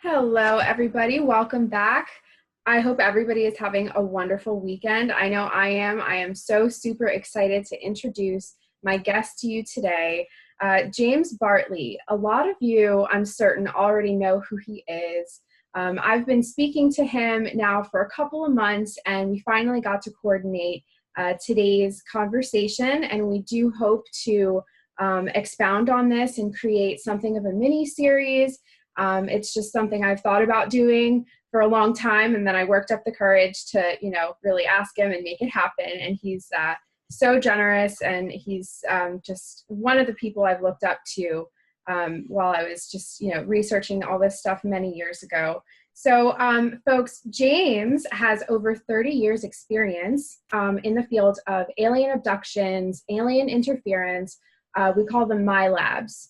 Hello, everybody. Welcome back. I hope everybody is having a wonderful weekend. I know I am. I am so super excited to introduce my guest to you today, James Bartley. A lot of you, I'm certain, already know who he is. I've been speaking to him now for a couple of months, and we finally got to coordinate today's conversation, and we do hope to expound on this and create something of a mini-series. It's just something I've thought about doing for a long time, and then I worked up the courage to, really ask him and make it happen. And he's so generous, and he's just one of the people I've looked up to while I was just, researching all this stuff many years ago. So, folks, James has over 30 years experience in the field of alien abductions, alien interference. We call them Milabs.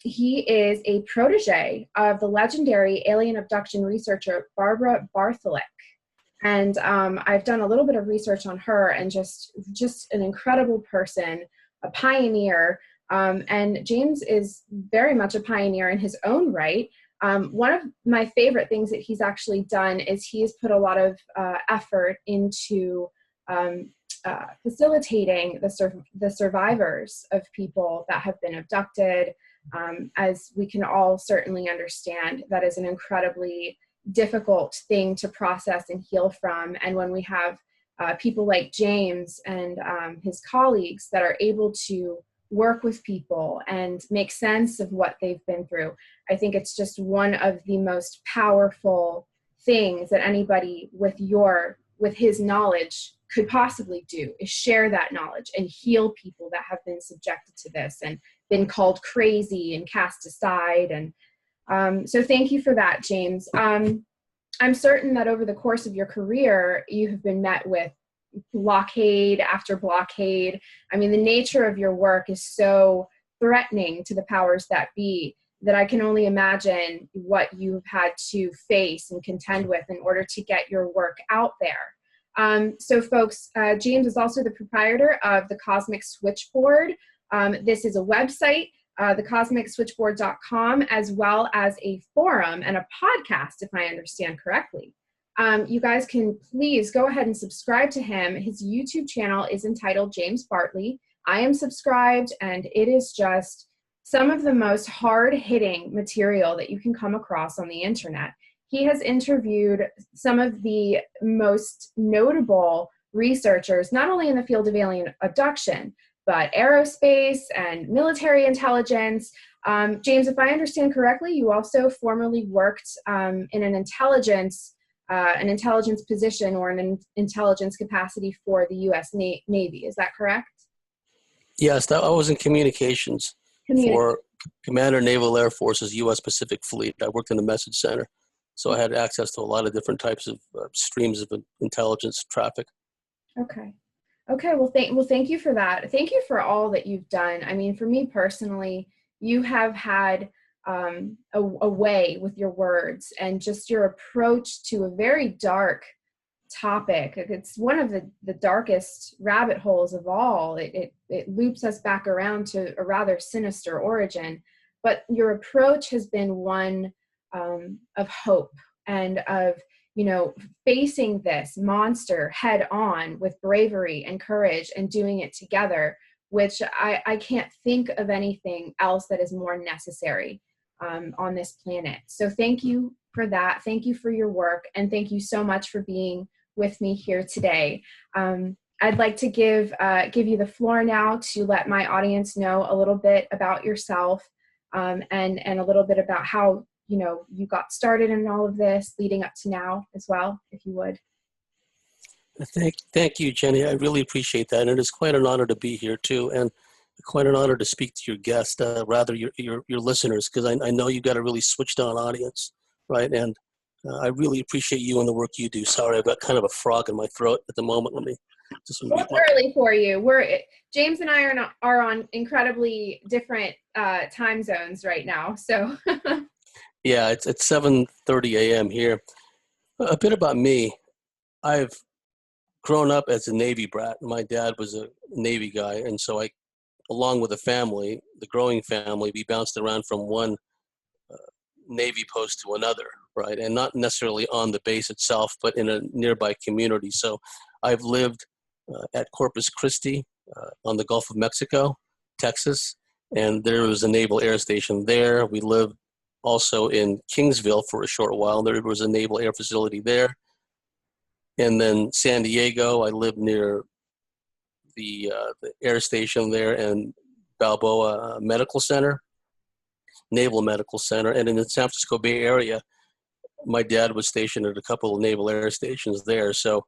He is a protégé of the legendary alien abduction researcher Barbara Bartholic. And I've done a little bit of research on her, and just an incredible person, a pioneer. And James is very much a pioneer in his own right. One of my favorite things that he's actually done is he's put a lot of effort into facilitating the survivors of people that have been abducted. As we can all certainly understand, that is an incredibly difficult thing to process and heal from. And when we have people like James and his colleagues that are able to work with people and make sense of what they've been through, I think it's just one of the most powerful things that anybody with his knowledge could possibly do, is share that knowledge and heal people that have been subjected to this and been called crazy and cast aside. And so thank you for that, James. I'm certain that over the course of your career, you have been met with blockade after blockade. I mean, the nature of your work is so threatening to the powers that be that I can only imagine what you've had to face and contend with in order to get your work out there. So folks, James is also the proprietor of the Cosmic Switchboard. This is a website, thecosmicswitchboard.com, as well as a forum and a podcast, if I understand correctly. You guys can please go ahead and subscribe to him. His YouTube channel is entitled James Bartley. I am subscribed, and it is just some of the most hard-hitting material that you can come across on the internet. He has interviewed some of the most notable researchers, not only in the field of alien abduction, but aerospace and military intelligence. James, if I understand correctly, you also formerly worked in an intelligence position or an intelligence capacity for the U.S. Navy. Is that correct? Yes, I was in communications for Commander Naval Air Force's U.S. Pacific Fleet. I worked in the message center. So I had access to a lot of different types of streams of intelligence traffic. Okay. Well, thank you for that. Thank you for all that you've done. I mean, for me personally, you have had a way with your words and just your approach to a very dark topic. It's one of the darkest rabbit holes of all. It loops us back around to a rather sinister origin. But your approach has been one of hope and of, facing this monster head on with bravery and courage and doing it together, which I can't think of anything else that is more necessary on this planet. So thank you for that. Thank you for your work. And thank you so much for being with me here today. I'd like to give you the floor now to let my audience know a little bit about yourself and a little bit about how you got started in all of this leading up to now as well, if you would. Thank you, Jenny. I really appreciate that. And it is quite an honor to be here too. And quite an honor to speak to your guest, rather your listeners, because I know you've got a really switched on audience, right? And I really appreciate you and the work you do. Sorry, I've got kind of a frog in my throat at the moment. Let me just It's early for you. James and I are on incredibly different time zones right now. So yeah, it's 7:30 a.m. here. A bit about me. I've grown up as a Navy brat. My dad was a Navy guy, and so I, along with the family, the growing family, we bounced around from one Navy post to another, right? And not necessarily on the base itself, but in a nearby community. So I've lived at Corpus Christi on the Gulf of Mexico, Texas, and there was a naval air station there. We lived also in Kingsville for a short while. There was a naval air facility there. And then San Diego, I lived near the air station there and Balboa Medical Center, Naval Medical Center. And in the San Francisco Bay Area, my dad was stationed at a couple of naval air stations there. So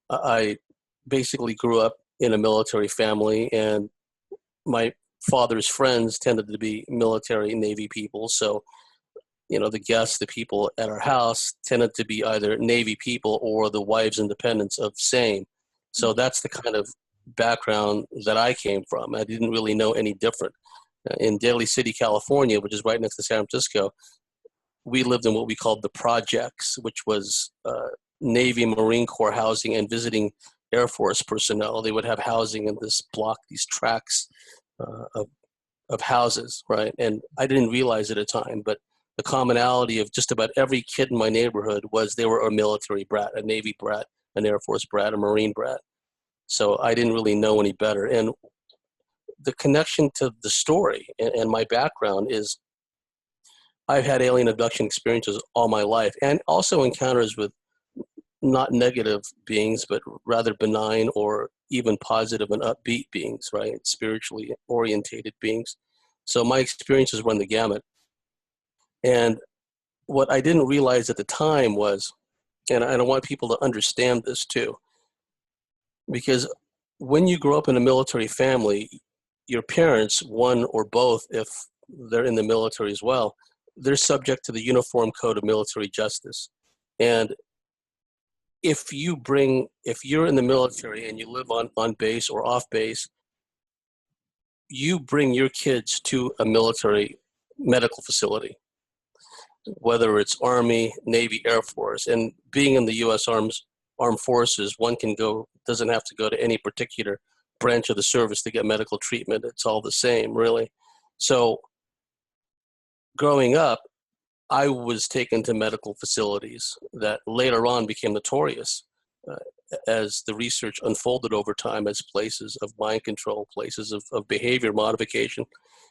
I basically grew up in a military family, and my father's friends tended to be military Navy people. So, you know, the guests, the people at our house tended to be either Navy people or the wives and dependents of same. So that's the kind of background that I came from. I didn't really know any different. In Daly City, California, which is right next to San Francisco, we lived in what we called the projects, which was Navy, Marine Corps housing and visiting Air Force personnel. They would have housing in this block, these tracts of houses, right? And I didn't realize at the time, but the commonality of just about every kid in my neighborhood was they were a military brat, a Navy brat, an Air Force brat, a Marine brat. So I didn't really know any better. And the connection to the story and my background is I've had alien abduction experiences all my life, and also encounters with not negative beings, but rather benign or even positive and upbeat beings, right? Spiritually orientated beings. So my experiences run the gamut. And what I didn't realize at the time was, and I want people to understand this too, because when you grow up in a military family, your parents, one or both, if they're in the military as well, they're subject to the Uniform Code of Military Justice. And if you're in the military and you live on base or off base, you bring your kids to a military medical facility, whether it's Army, Navy, Air Force. And being in the U.S. Armed Forces, one doesn't have to go to any particular branch of the service to get medical treatment. It's all the same, really. So growing up, I was taken to medical facilities that later on became notorious as the research unfolded over time as places of mind control, places of behavior modification.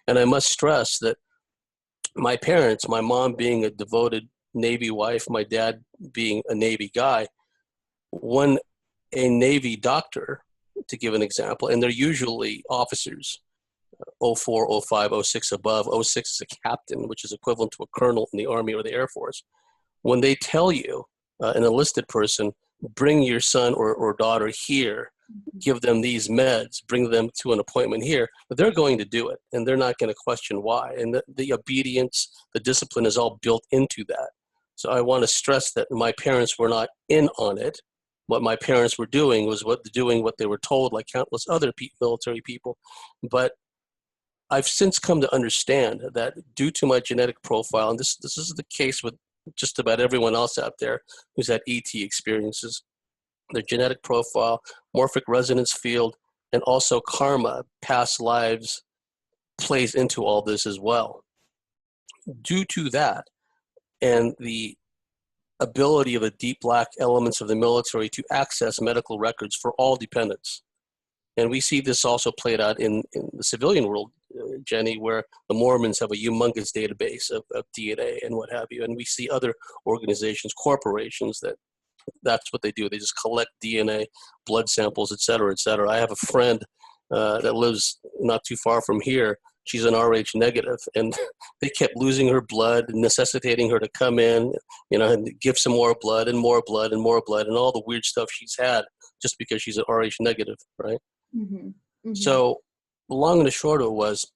And I must stress that my parents, my mom being a devoted Navy wife, my dad being a Navy guy, when a Navy doctor, to give an example, and they're usually officers, 04, 05, 06 above. 06 is a captain, which is equivalent to a colonel in the Army or the Air Force. When they tell you, an enlisted person, bring your son or daughter here, give them these meds, bring them to an appointment here, they're going to do it, and they're not going to question why. And the obedience, the discipline is all built into that. So I want to stress that my parents were not in on it. What my parents were doing was doing what they were told, like countless other military people. But I've since come to understand that due to my genetic profile, and this is the case with just about everyone else out there who's had ET experiences, their genetic profile, morphic resonance field, and also karma, past lives, plays into all this as well. Due to that, and the ability of the deep black elements of the military to access medical records for all dependents. And we see this also played out in the civilian world, Jenny, where the Mormons have a humongous database of DNA and what have you. And we see other organizations, corporations, that's what they do. They just collect DNA, blood samples, et cetera, et cetera. I have a friend that lives not too far from here. She's an Rh negative, and they kept losing her blood, necessitating her to come in, and give some more blood and more blood and more blood and all the weird stuff she's had just because she's an Rh negative, right? Mm-hmm. Mm-hmm. So long and the short of it was,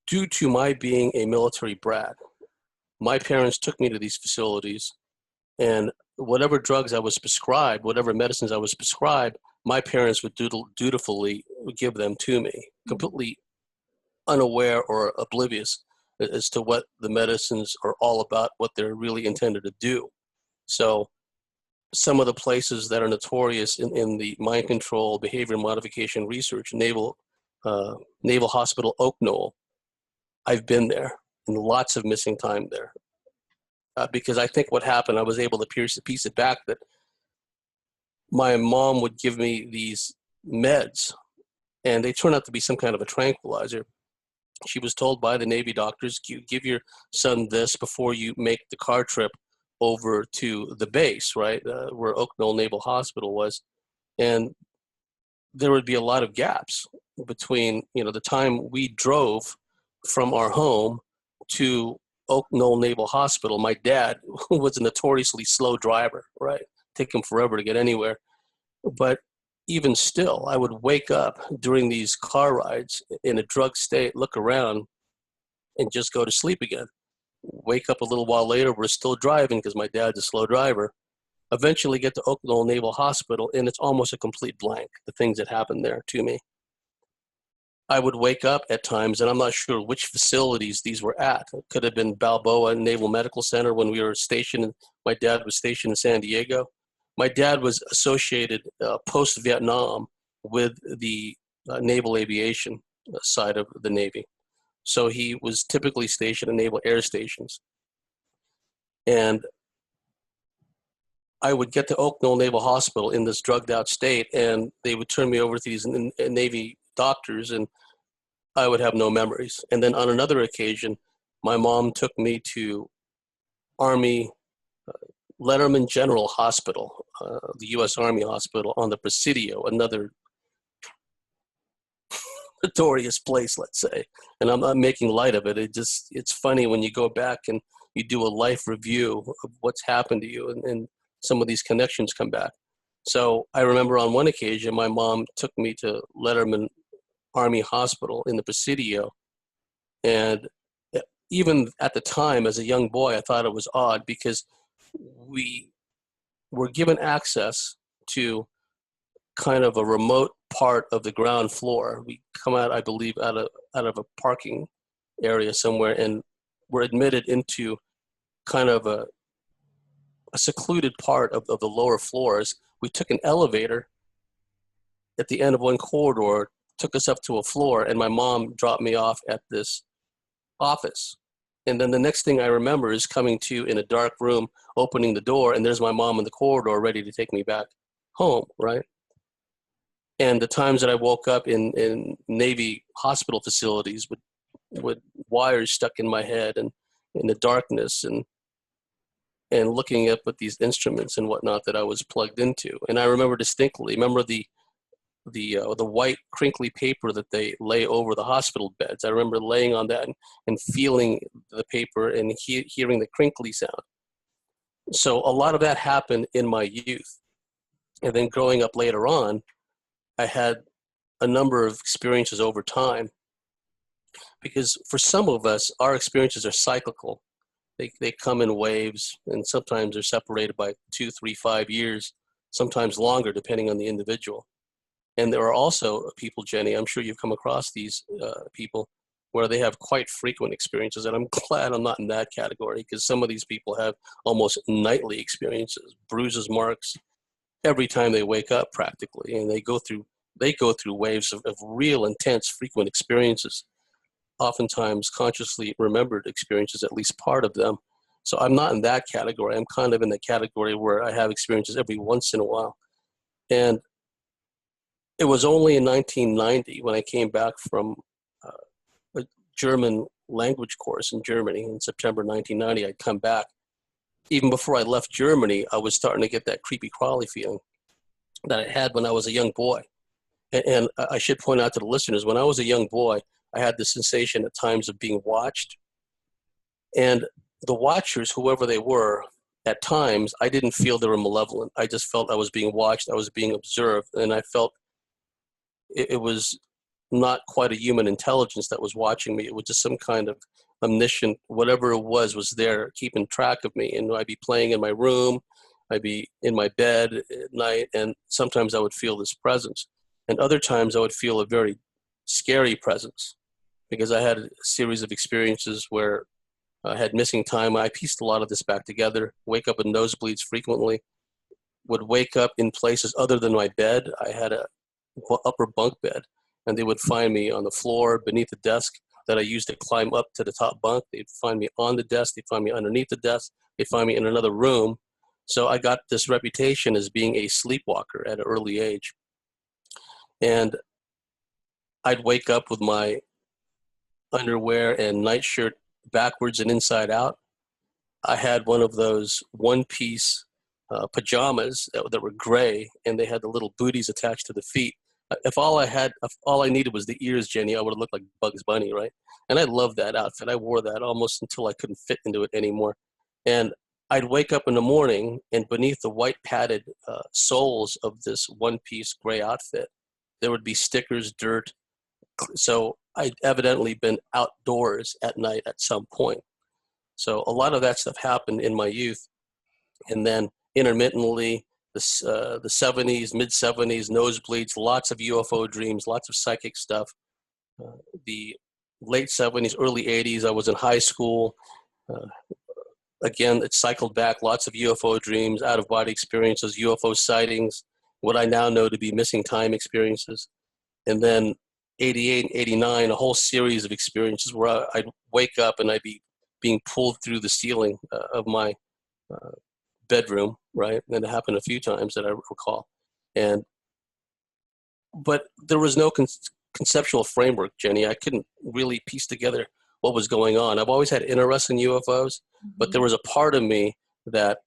due to my being a military brat, my parents took me to these facilities, and whatever drugs I was prescribed, whatever medicines I was prescribed, my parents would dutifully give them to me, completely unaware or oblivious as to what the medicines are all about, what they're really intended to do. So some of the places that are notorious in the mind control, behavior modification research, Naval Hospital Oak Knoll, I've been there. and lots of missing time there. Because I think what happened, I was able to piece it back that my mom would give me these meds, and they turned out to be some kind of a tranquilizer. She was told by the Navy doctors, give your son this before you make the car trip over to the base, right, where Oak Knoll Naval Hospital was. And there would be a lot of gaps between, the time we drove from our home to Oak Knoll Naval Hospital. My dad was a notoriously slow driver, right? Take him forever to get anywhere. But even still, I would wake up during these car rides in a drug state, look around, and just go to sleep again. Wake up a little while later, we're still driving because my dad's a slow driver. Eventually get to Oak Knoll Naval Hospital, and it's almost a complete blank, the things that happened there to me. I would wake up at times, and I'm not sure which facilities these were at. It could have been Balboa Naval Medical Center when we were stationed. My dad was stationed in San Diego. My dad was associated post-Vietnam with the naval aviation side of the Navy. So he was typically stationed at naval air stations. And I would get to Oak Knoll Naval Hospital in this drugged out state, and they would turn me over to these Navy doctors, and I would have no memories. And then on another occasion, my mom took me to Army Letterman General Hospital, the U.S. Army Hospital on the Presidio, another notorious place, let's say. And I'm not making light of it. It's funny when you go back and you do a life review of what's happened to you, and some of these connections come back. So I remember on one occasion, my mom took me to Letterman Army Hospital in the Presidio. And even at the time, as a young boy, I thought it was odd because we were given access to kind of a remote part of the ground floor. We come out, I believe, out of a parking area somewhere, and we're admitted into kind of a secluded part of the lower floors. We took an elevator at the end of one corridor, took us up to a floor, and my mom dropped me off at this office. And then the next thing I remember is coming to in a dark room, opening the door, and there's my mom in the corridor ready to take me back home, right? And the times that I woke up in Navy hospital facilities with wires stuck in my head and in the darkness, and looking up at these instruments and whatnot that I was plugged into. And I remember distinctly, the white crinkly paper that they lay over the hospital beds. I remember laying on that and feeling the paper and hearing the crinkly sound. So a lot of that happened in my youth. And then growing up later on, I had a number of experiences over time, because for some of us, our experiences are cyclical. They come in waves, and sometimes they're separated by 2, 3, 5 years, sometimes longer, depending on the individual. And there are also people, Jenny, I'm sure you've come across these people, where they have quite frequent experiences. And I'm glad I'm not in that category, because some of these people have almost nightly experiences, bruises, marks, every time they wake up practically. And they go through waves of real intense, frequent experiences, oftentimes consciously remembered experiences, at least part of them. So I'm not in that category. I'm kind of in the category where I have experiences every once in a while. And it was only in 1990 when I came back from a German language course in Germany in September 1990. I'd come back. Even before I left Germany, I was starting to get that creepy crawly feeling that I had when I was a young boy. And I should point out to the listeners, when I was a young boy, I had the sensation at times of being watched. And the watchers, whoever they were, at times, I didn't feel they were malevolent. I just felt I was being watched, I was being observed, and I felt it was not quite a human intelligence that was watching me. It was just some kind of omniscient, whatever it was there keeping track of me. And I'd be playing in my room, I'd be in my bed at night, and sometimes I would feel this presence. And other times I would feel a very scary presence, because I had a series of experiences where I had missing time. I pieced a lot of this back together. Wake up with nosebleeds frequently, would wake up in places other than my bed. I had a upper bunk bed, and they would find me on the floor, beneath the desk, that I used to climb up to the top bunk. They'd find me on the desk. They'd find me underneath the desk. They'd find me in another room. So I got this reputation as being a sleepwalker at an early age. And I'd wake up with my underwear and nightshirt backwards and inside out. I had one of those one-piece pajamas that were gray, and they had the little booties attached to the feet. If all I needed was the ears, Jenny, I would have looked like Bugs Bunny, right? And I loved that outfit. I wore that almost until I couldn't fit into it anymore. And I'd wake up in the morning, and beneath the white padded soles of this one-piece gray outfit, there would be stickers, dirt. So I'd evidently been outdoors at night at some point. So a lot of that stuff happened in my youth. And then intermittently, the 70s, mid-70s, nosebleeds, lots of UFO dreams, lots of psychic stuff. The late 70s, early 80s, I was in high school. Again, it cycled back, lots of UFO dreams, out-of-body experiences, UFO sightings, what I now know to be missing time experiences. And then 88 and 89, a whole series of experiences where I'd wake up and I'd be being pulled through the ceiling of my bedroom, right? And it happened a few times that I recall. But there was no conceptual framework, Jenny. I couldn't really piece together what was going on. I've always had interest in UFOs, but there was a part of me that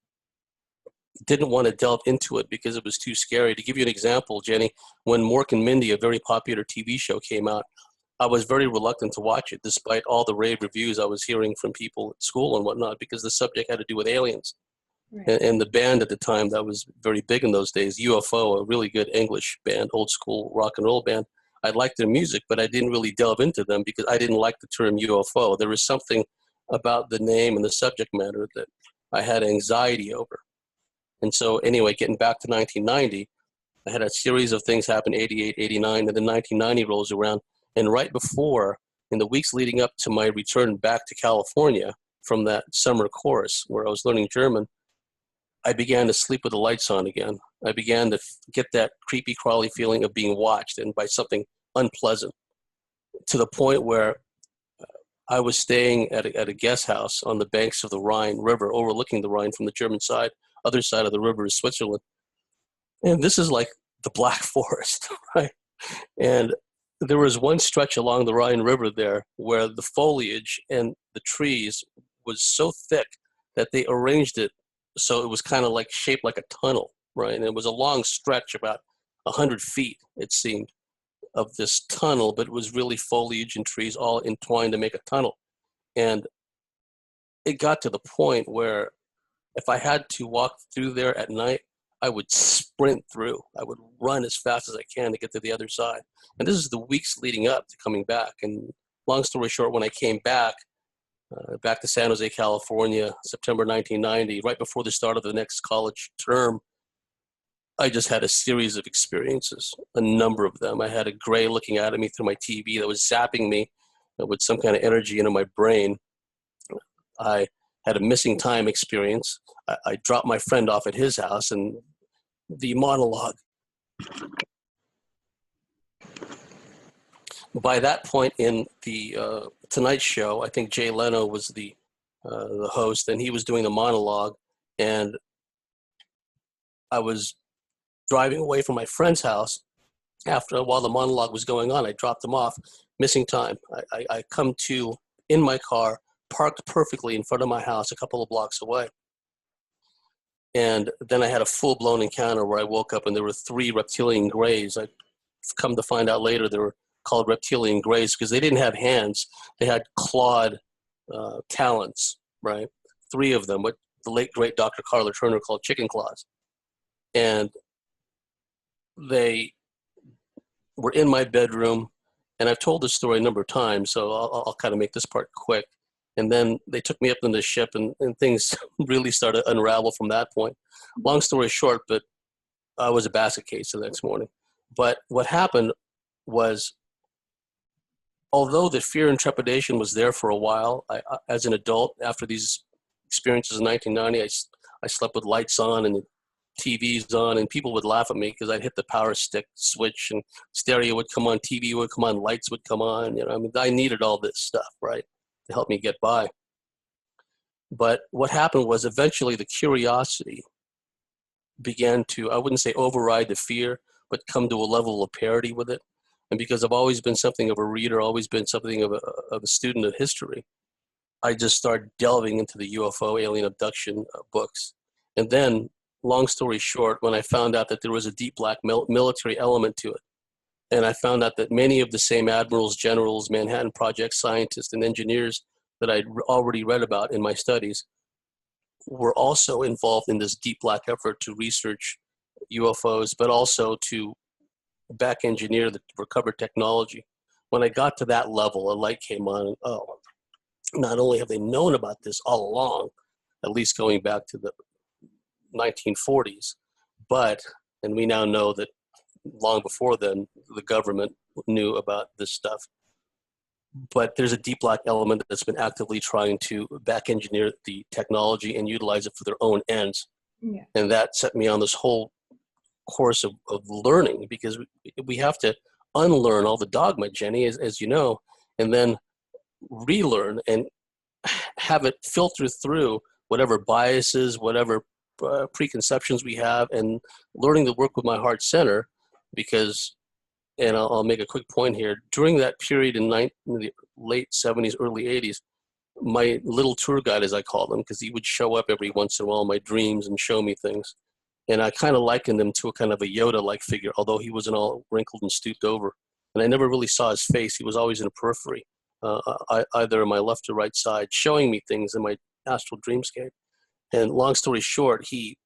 didn't want to delve into it because it was too scary. To give you an example, Jenny, when Mork and Mindy, a very popular TV show, came out, I was very reluctant to watch it, despite all the rave reviews I was hearing from people at school and whatnot, because the subject had to do with aliens. Right. And the band at the time that was very big in those days, UFO, a really good English band, old school rock and roll band, I liked their music, but I didn't really delve into them because I didn't like the term UFO. There was something about the name and the subject matter that I had anxiety over. And so anyway, getting back to 1990, I had a series of things happen, 88, 89, and then 1990 rolls around. And right before, in the weeks leading up to my return back to California from that summer course where I was learning German, I began to sleep with the lights on again. I began to get that creepy, crawly feeling of being watched and by something unpleasant, to the point where I was staying at a guest house on the banks of the Rhine River, overlooking the Rhine from the German side. Other side of the river is Switzerland. And this is like the Black Forest, right? And there was one stretch along the Rhine River there where the foliage and the trees was so thick that they arranged it so it was kind of like shaped like a tunnel, right? And it was a long stretch, about 100 feet, it seemed, of this tunnel, but it was really foliage and trees all entwined to make a tunnel. And it got to the point where if I had to walk through there at night, I would sprint through. I would run as fast as I can to get to the other side. And this is the weeks leading up to coming back. And long story short, when I came back to San Jose, California, September 1990, right before the start of the next college term, I just had a series of experiences, a number of them. I had a gray looking at me through my TV that was zapping me with some kind of energy into my brain. I had a missing time experience. I dropped my friend off at his house, and the monologue. By that point in the Tonight Show, I think Jay Leno was the host, and he was doing the monologue, and I was driving away from my friend's house while the monologue was going on. I dropped him off, missing time. I come to in my car, parked perfectly in front of my house a couple of blocks away. And then I had a full-blown encounter where I woke up and there were 3 reptilian grays. I come to find out later they were called reptilian grays because they didn't have hands. They had clawed talons, right? 3 of them, what the late, great Dr. Carla Turner called chicken claws. And they were in my bedroom, and I've told this story a number of times, so I'll kind of make this part quick. And then they took me up in the ship, and things really started to unravel from that point. Long story short, but I was a basket case the next morning. But what happened was, although the fear and trepidation was there for a while, as an adult, after these experiences in 1990, I slept with lights on and TVs on, and people would laugh at me because I'd hit the power stick switch and stereo would come on, TV would come on, lights would come on. You know, I mean, I needed all this stuff, right, to help me get by. But what happened was eventually the curiosity began to, I wouldn't say override the fear, but come to a level of parity with it. And because I've always been something of a reader, always been something of a student of history, I just started delving into the UFO alien abduction books. And then, long story short, when I found out that there was a deep black military element to it, and I found out that many of the same admirals, generals, Manhattan Project scientists, and engineers that I'd already read about in my studies were also involved in this deep black effort to research UFOs, but also to back engineer the recovered technology. When I got to that level, a light came on, and oh, not only have they known about this all along, at least going back to the 1940s, but, and we now know that long before then, the government knew about this stuff. But there's a deep black element that's been actively trying to back engineer the technology and utilize it for their own ends. Yeah. And that set me on this whole course of learning, because we have to unlearn all the dogma, Jenny, as you know, and then relearn and have it filter through whatever biases, whatever preconceptions we have, and learning to work with my heart center. Because, and I'll make a quick point here, during that period in the late 70s, early 80s, my little tour guide, as I call him, because he would show up every once in a while in my dreams and show me things. And I kind of likened him to a kind of a Yoda-like figure, although he wasn't all wrinkled and stooped over. And I never really saw his face. He was always in a periphery, either on my left or right side, showing me things in my astral dreamscape. And long story short, he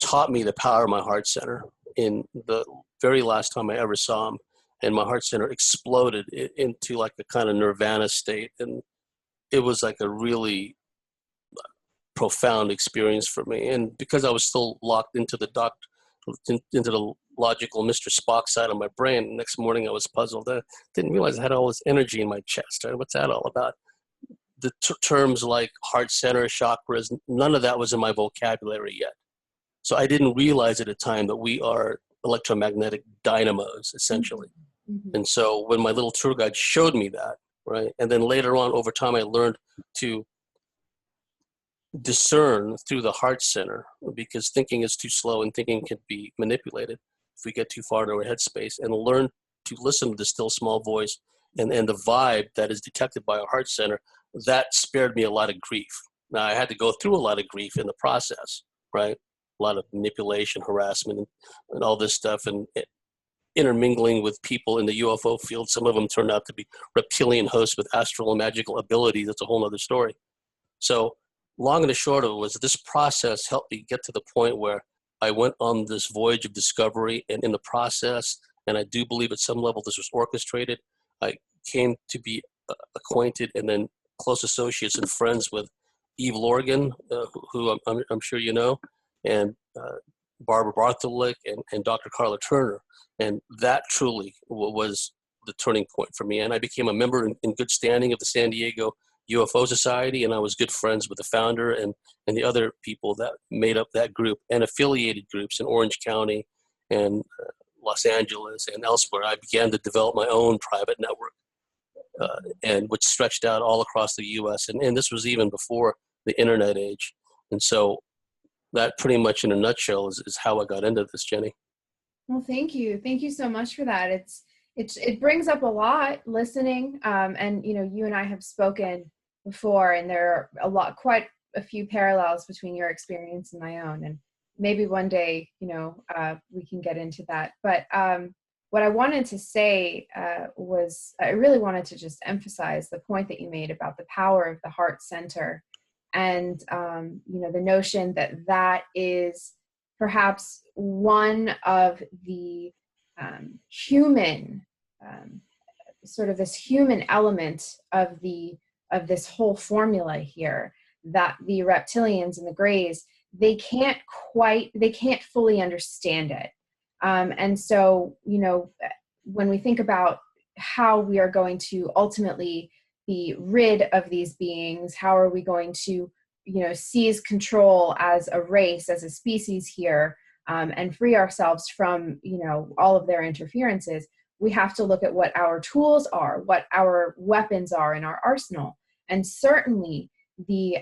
taught me the power of my heart center in the very last time I ever saw him. And my heart center exploded into like a kind of nirvana state. And it was like a really profound experience for me. And because I was still locked into the into the logical Mr. Spock side of my brain, the next morning I was puzzled. I didn't realize I had all this energy in my chest. Right? What's that all about? The terms like heart center, chakras, none of that was in my vocabulary yet. So I didn't realize at the time that we are electromagnetic dynamos, essentially. Mm-hmm. And so when my little tour guide showed me that, right, and then later on over time I learned to discern through the heart center, because thinking is too slow and thinking can be manipulated if we get too far into our headspace, and learn to listen to the still small voice and the vibe that is detected by our heart center. That spared me a lot of grief. Now, I had to go through a lot of grief in the process, right? A lot of manipulation, harassment, and all this stuff, and intermingling with people in the UFO field. Some of them turned out to be reptilian hosts with astral and magical abilities. That's a whole other story. So long and the short of it was this process helped me get to the point where I went on this voyage of discovery, and in the process, and I do believe at some level this was orchestrated, I came to be acquainted and then close associates and friends with Eve Lorgan, who I'm sure you know, and Barbara Bartholic and Dr. Carla Turner. And that truly was the turning point for me. And I became a member in good standing of the San Diego UFO Society, and I was good friends with the founder and the other people that made up that group, and affiliated groups in Orange County and Los Angeles and elsewhere. I began to develop my own private network, and which stretched out all across the U.S. And this was even before the internet age. And so that pretty much in a nutshell is how I got into this, Jenny. Well, thank you. Thank you so much for that. It brings up a lot listening. And, you know, you and I have spoken before, and there are quite a few parallels between your experience and my own. And maybe one day, you know, we can get into that. But what I wanted to say was I really wanted to just emphasize the point that you made about the power of the heart center, and, you know, the notion that is perhaps one of the human, sort of this human element of this whole formula here, that the reptilians and the grays, they can't fully understand it. And so, you know, when we think about how we are going to ultimately be rid of these beings, how are we going to seize control as a race, as a species here, and free ourselves from, all of their interferences, we have to look at what our tools are, what our weapons are in our arsenal. And certainly the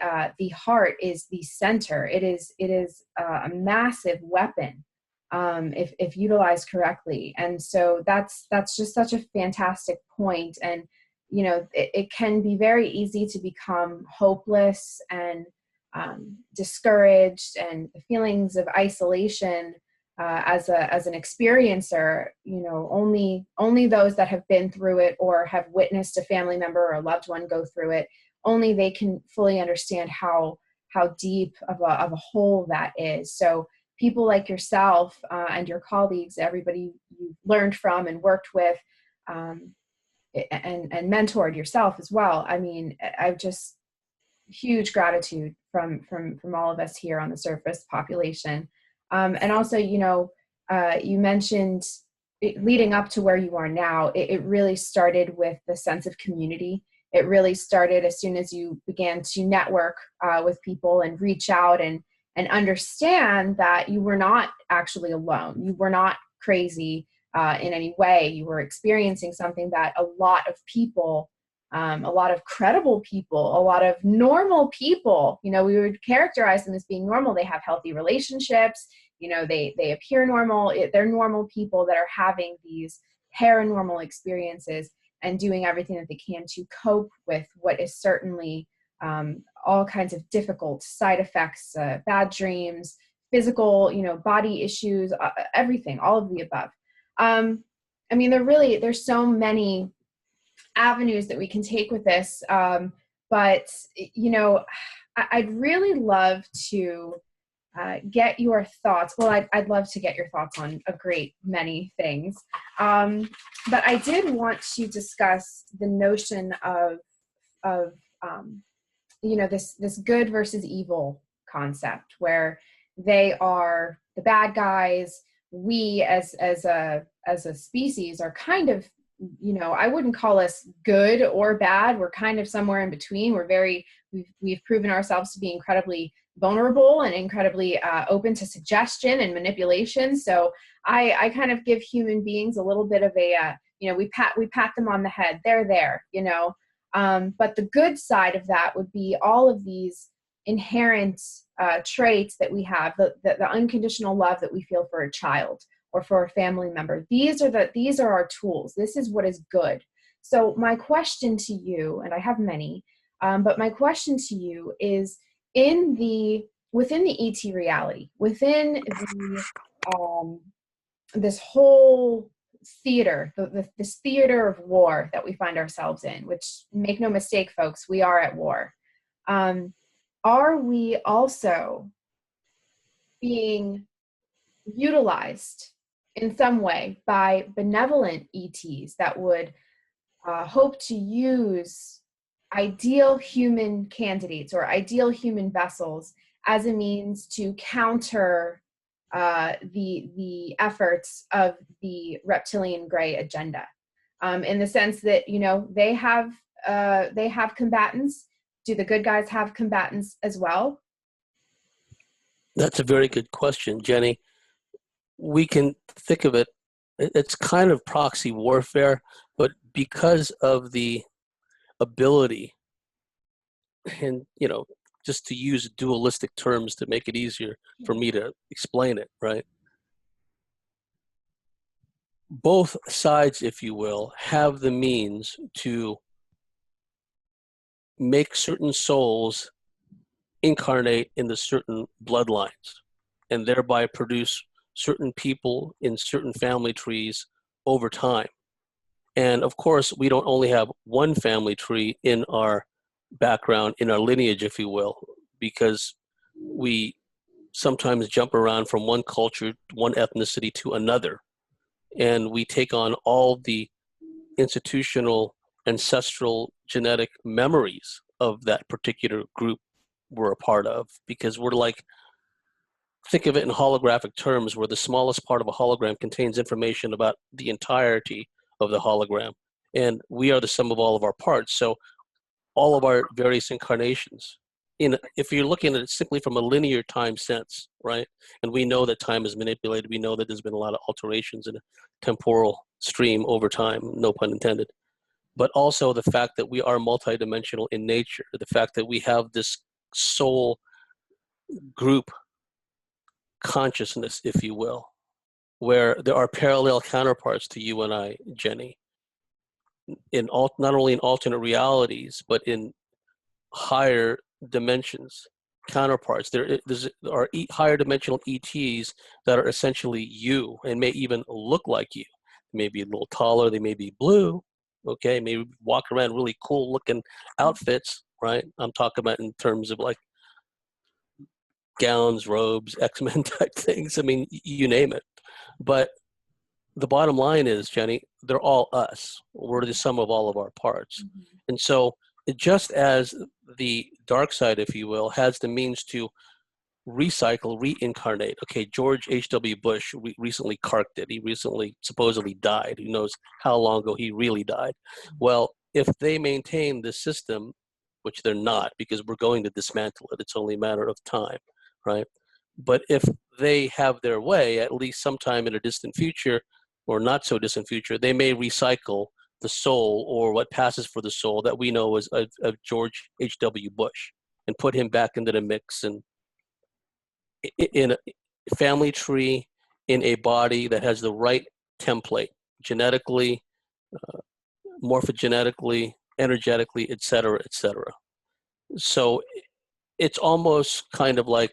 heart is the center. It is a massive weapon if utilized correctly. And so that's just such a fantastic point. And it can be very easy to become hopeless and discouraged, and the feelings of isolation as an experiencer, only those that have been through it or have witnessed a family member or a loved one go through it, only they can fully understand how deep of a hole that is. So people like yourself and your colleagues, everybody you've learned from and worked with, and mentored yourself as well. I mean, I've just huge gratitude from all of us here on the surface population. And also, you mentioned leading up to where you are now, it really started with the sense of community. It really started as soon as you began to network with people and reach out and understand that you were not actually alone. You were not crazy in any way. You were experiencing something that a lot of people, a lot of credible people, a lot of normal people, we would characterize them as being normal. They have healthy relationships, they appear normal. They're normal people that are having these paranormal experiences and doing everything that they can to cope with what is certainly all kinds of difficult side effects, bad dreams, physical, body issues, everything, all of the above. I mean, there's so many avenues that we can take with this. But, I'd really love to get your thoughts. Well, I'd love to get your thoughts on a great many things. But I did want to discuss the notion of this good versus evil concept, where they are the bad guys. We as a species are kind of, I wouldn't call us good or bad. We're kind of somewhere in between. We've proven ourselves to be incredibly vulnerable and incredibly open to suggestion and manipulation. So I kind of give human beings a little bit of a, we pat them on the head. They're there, but the good side of that would be all of these inherent traits that we have, the unconditional love that we feel for a child or for a family member. These are our tools. This is what is good. So my question to you, and I have many, but my question to you is, within the ET reality, within this whole theater, this theater of war that we find ourselves in, which, make no mistake, folks, we are at war. Are we also being utilized in some way by benevolent ETs that would hope to use ideal human candidates or ideal human vessels as a means to counter the efforts of the reptilian gray agenda, in the sense that they have combatants? Do the good guys have combatants as well? That's a very good question, Jenny. We can think of it, it's kind of proxy warfare, but because of the ability, and just to use dualistic terms to make it easier for me to explain it, right? Both sides, if you will, have the means to make certain souls incarnate in the certain bloodlines and thereby produce certain people in certain family trees over time. And of course, we don't only have one family tree in our background, in our lineage, if you will, because we sometimes jump around from one culture, one ethnicity to another. And we take on all the institutional, ancestral, genetic memories of that particular group we're a part of, because we're like, think of it in holographic terms, where the smallest part of a hologram contains information about the entirety of the hologram. And we are the sum of all of our parts. So all of our various incarnations if you're looking at it simply from a linear time sense, right? And we know that time is manipulated. We know that there's been a lot of alterations in a temporal stream over time, no pun intended. But also the fact that we are multidimensional in nature, the fact that we have this soul group consciousness, if you will, where there are parallel counterparts to you and I, Jenny, not only in alternate realities, but in higher dimensions, counterparts. There are higher dimensional ETs that are essentially you and may even look like you. They may be a little taller, they may be blue, okay, maybe walk around really cool looking outfits, right? I'm talking about in terms of like gowns, robes, X-Men type things. I mean, you name it. But the bottom line is, Jenny, they're all us. We're the sum of all of our parts. Mm-hmm. And so just as the dark side, if you will, has the means to recycle, reincarnate. Okay, George H.W. Bush recently carked it. He recently supposedly died. Who knows how long ago he really died? Well, if they maintain this system, which they're not, because we're going to dismantle it, it's only a matter of time, right? But if they have their way, at least sometime in a distant future, or not so distant future, they may recycle the soul or what passes for the soul that we know as of George H.W. Bush and put him back into the mix and in a family tree, in a body that has the right template, genetically, morphogenetically, energetically, et cetera, et cetera. So it's almost kind of like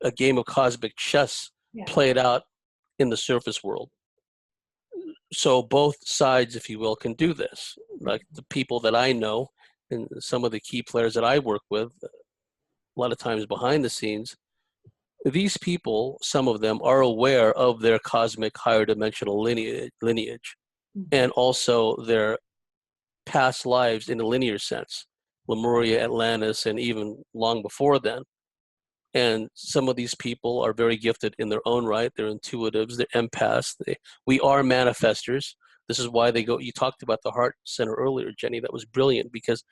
a game of cosmic chess played out in the surface world. So both sides, if you will, can do this. Like the people that I know and some of the key players that I work with, a lot of times behind the scenes, these people, some of them are aware of their cosmic higher dimensional lineage mm-hmm. and also their past lives in a linear sense, Lemuria, Atlantis, and even long before then. And some of these people are very gifted in their own right. They're intuitives, they're empaths. We are manifestors. This is why they go, you talked about the heart center earlier, Jenny, that was brilliant, because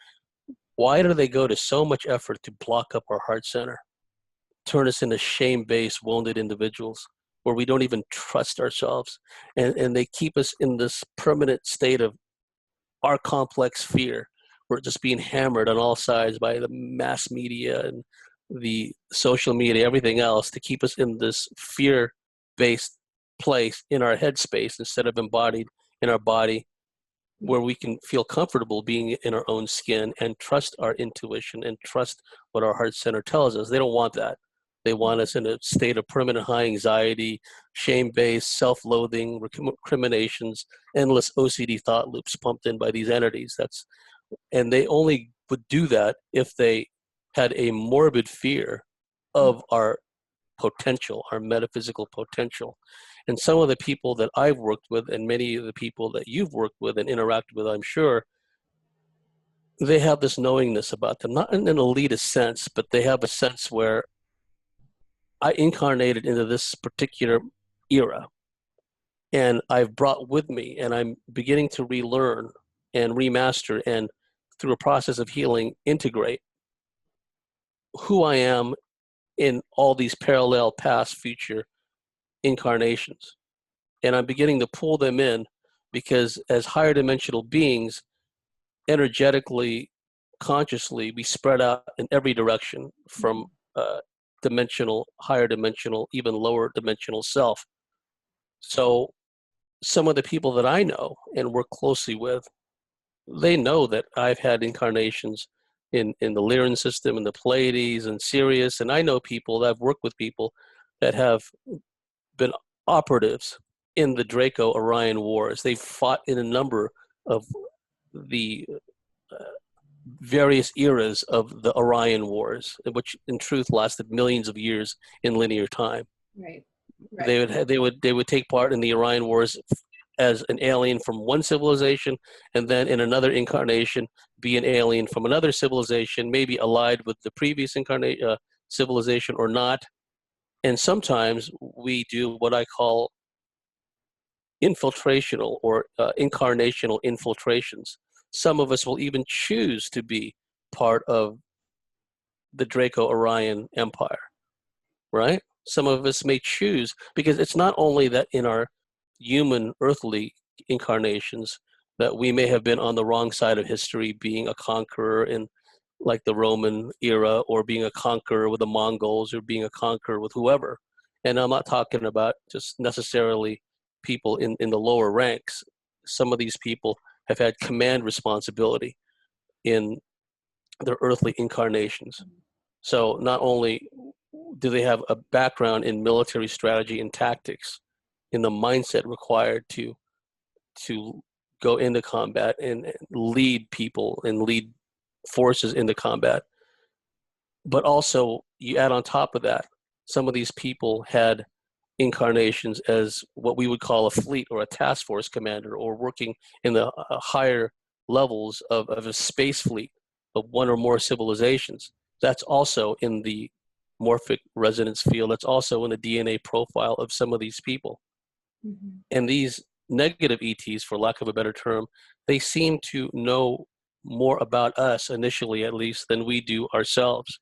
why do they go to so much effort to block up our heart center? Turn us into shame-based, wounded individuals where we don't even trust ourselves. And they keep us in this permanent state of our complex fear. We're just being hammered on all sides by the mass media and the social media, everything else, to keep us in this fear-based place in our headspace instead of embodied in our body, where we can feel comfortable being in our own skin and trust our intuition and trust what our heart center tells us. They don't want that. They want us in a state of permanent high anxiety, shame-based, self-loathing, recriminations, endless OCD thought loops pumped in by these entities. And they only would do that if they had a morbid fear of our potential, our metaphysical potential. And some of the people that I've worked with, and many of the people that you've worked with and interacted with, I'm sure, they have this knowingness about them, not in an elitist sense, but they have a sense where I incarnated into this particular era, and I've brought with me, and I'm beginning to relearn and remaster, and through a process of healing, integrate who I am in all these parallel past, future incarnations. And I'm beginning to pull them in because as higher dimensional beings, energetically, consciously, we spread out in every direction from dimensional, higher dimensional, even lower dimensional self. So some of the people that I know and work closely with, they know that I've had incarnations in the Lyran system and the Pleiades and Sirius. And I know people, I've worked with people that have been operatives in the Draco-Orion Wars. They've fought in a number of the various eras of the Orion Wars, which in truth lasted millions of years in linear time. Right. They would take part in the Orion Wars as an alien from one civilization, and then in another incarnation be an alien from another civilization, maybe allied with the previous civilization or not. And sometimes we do what I call infiltrational or incarnational infiltrations. Some of us will even choose to be part of the Draco-Orion Empire, right? Some of us may choose, because it's not only that in our human earthly incarnations that we may have been on the wrong side of history, being a conqueror in like the Roman era, or being a conqueror with the Mongols, or being a conqueror with whoever. And I'm not talking about just necessarily people in the lower ranks. Some of these people have had command responsibility in their earthly incarnations. So not only do they have a background in military strategy and tactics, in the mindset required to go into combat and lead people and lead forces into combat, but also you add on top of that, some of these people had incarnations as what we would call a fleet or a task force commander, or working in the higher levels of a space fleet of one or more civilizations. That's also in the morphic resonance field. That's also in the DNA profile of some of these people. Mm-hmm. And these negative ETs, for lack of a better term, they seem to know more about us, initially at least, than we do ourselves.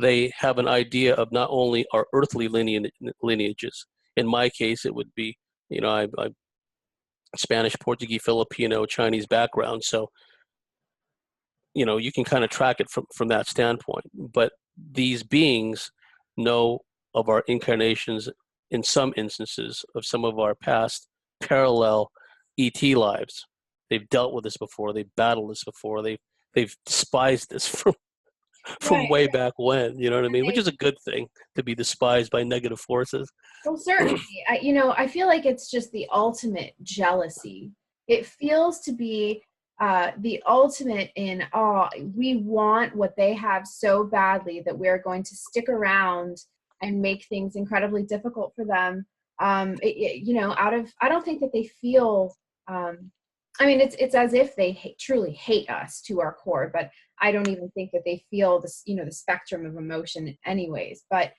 They have an idea of not only our earthly lineages. In my case, it would be, I'm Spanish, Portuguese, Filipino, Chinese background. So, you can kind of track it from that standpoint. But these beings know of our incarnations, in some instances, of some of our past parallel ET lives. They've dealt with this before. They've battled this before. They've despised this from way back when, you know what I mean? Which is a good thing, to be despised by negative forces. Well, certainly. I feel like it's just the ultimate jealousy. It feels to be the ultimate in, we want what they have so badly that we're going to stick around and make things incredibly difficult for them. I don't think that they feel, it's as if they truly hate us to our core, but I don't even think that they feel this, the spectrum of emotion anyways. But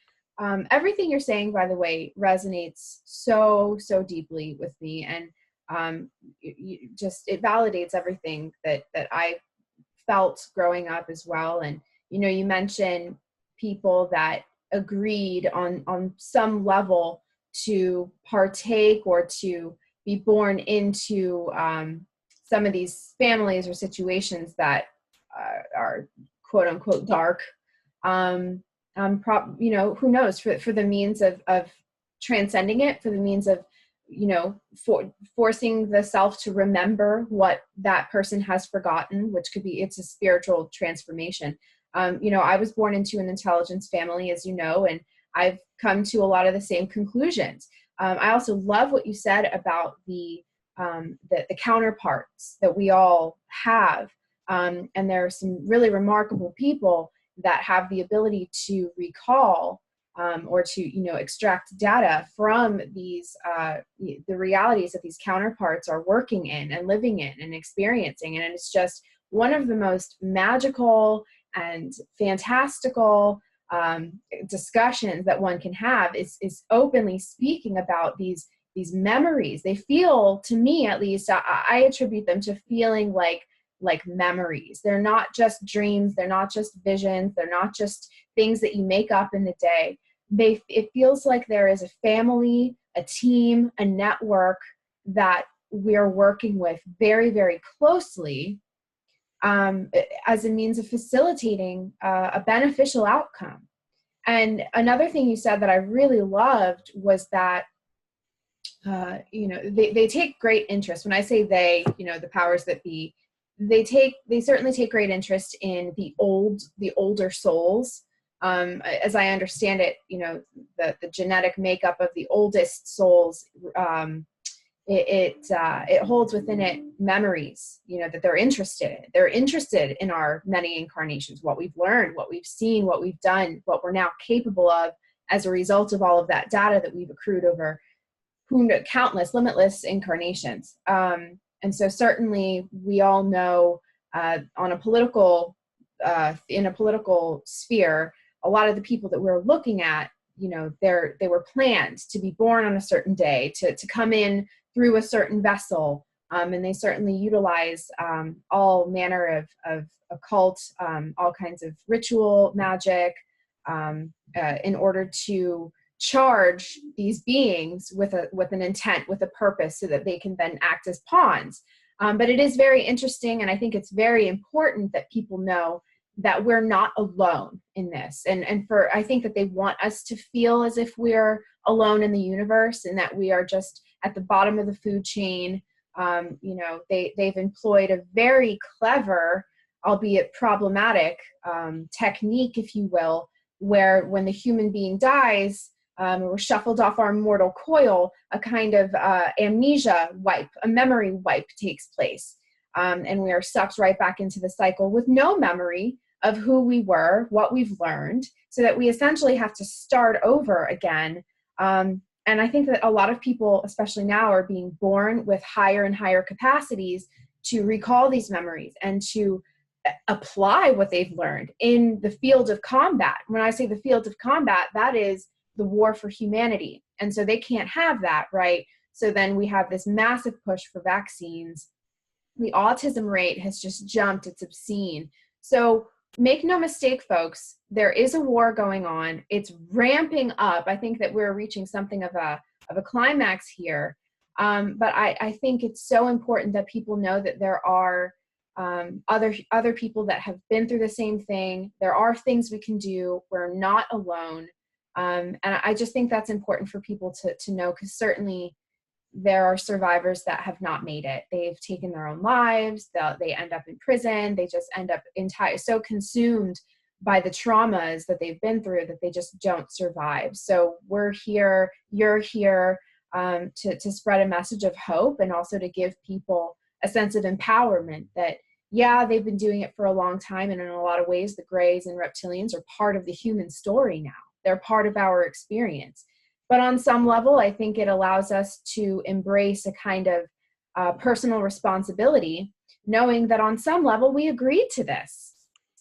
everything you're saying, by the way, resonates so deeply with me. And it validates everything that I felt growing up as well. And, you mentioned people that agreed on some level to partake or to be born into some of these families or situations that are quote unquote dark. Who knows, for the means of transcending it, for the means of, forcing the self to remember what that person has forgotten, which could be, it's a spiritual transformation. I was born into an intelligence family, as you know, and I've come to a lot of the same conclusions. I also love what you said about the counterparts that we all have. And there are some really remarkable people that have the ability to recall or to, extract data from these, the realities that these counterparts are working in and living in and experiencing. And it's just one of the most magical and fantastical discussions that one can have is openly speaking about these memories. They feel, to me at least, I attribute them to feeling like memories. They're not just dreams. They're not just visions. They're not just things that you make up in the day. It feels like there is a family, a team, a network that we're working with very, very closely as a means of facilitating a beneficial outcome. And another thing you said that I really loved was that they take great interest. When I say they, the powers that be, they certainly take great interest in the older souls. As I understand it, the genetic makeup of the oldest souls, it holds within it memories, that they're interested in. They're interested in our many incarnations, what we've learned, what we've seen, what we've done, what we're now capable of as a result of all of that data that we've accrued over countless, limitless incarnations. And so certainly we all know in a political sphere, a lot of the people that we're looking at, they were planned to be born on a certain day, to come in through a certain vessel, And they certainly utilize all manner of occult, all kinds of ritual magic, in order to charge these beings with an intent, with a purpose, so that they can then act as pawns. But it is very interesting, and I think it's very important that people know that we're not alone in this. And I think that they want us to feel as if we're alone in the universe, and that we are just at the bottom of the food chain. They've employed a very clever, albeit problematic, technique, if you will, where when the human being dies, we're shuffled off our mortal coil, a kind of amnesia wipe, a memory wipe takes place. And we are sucked right back into the cycle with no memory of who we were, what we've learned, so that we essentially have to start over again. And I think that a lot of people, especially now, are being born with higher and higher capacities to recall these memories and to apply what they've learned in the field of combat. When I say the field of combat, that is the war for humanity. And so they can't have that, right? So then we have this massive push for vaccines. The autism rate has just jumped. It's obscene. So make no mistake, folks, there is a war going on. It's ramping up. I think that we're reaching something of a climax here. But I think it's so important that people know that there are other people that have been through the same thing. There are things we can do. We're not alone. And I just think that's important for people to know, because certainly there are survivors that have not made it. They've taken their own lives. They end up in prison. They just end up so consumed by the traumas that they've been through that they just don't survive. So we're here, you're here, to spread a message of hope, and also to give people a sense of empowerment that, yeah, they've been doing it for a long time. And in a lot of ways, the Greys and Reptilians are part of the human story now. They're part of our experience. But on some level, I think it allows us to embrace a kind of personal responsibility, knowing that on some level we agreed to this.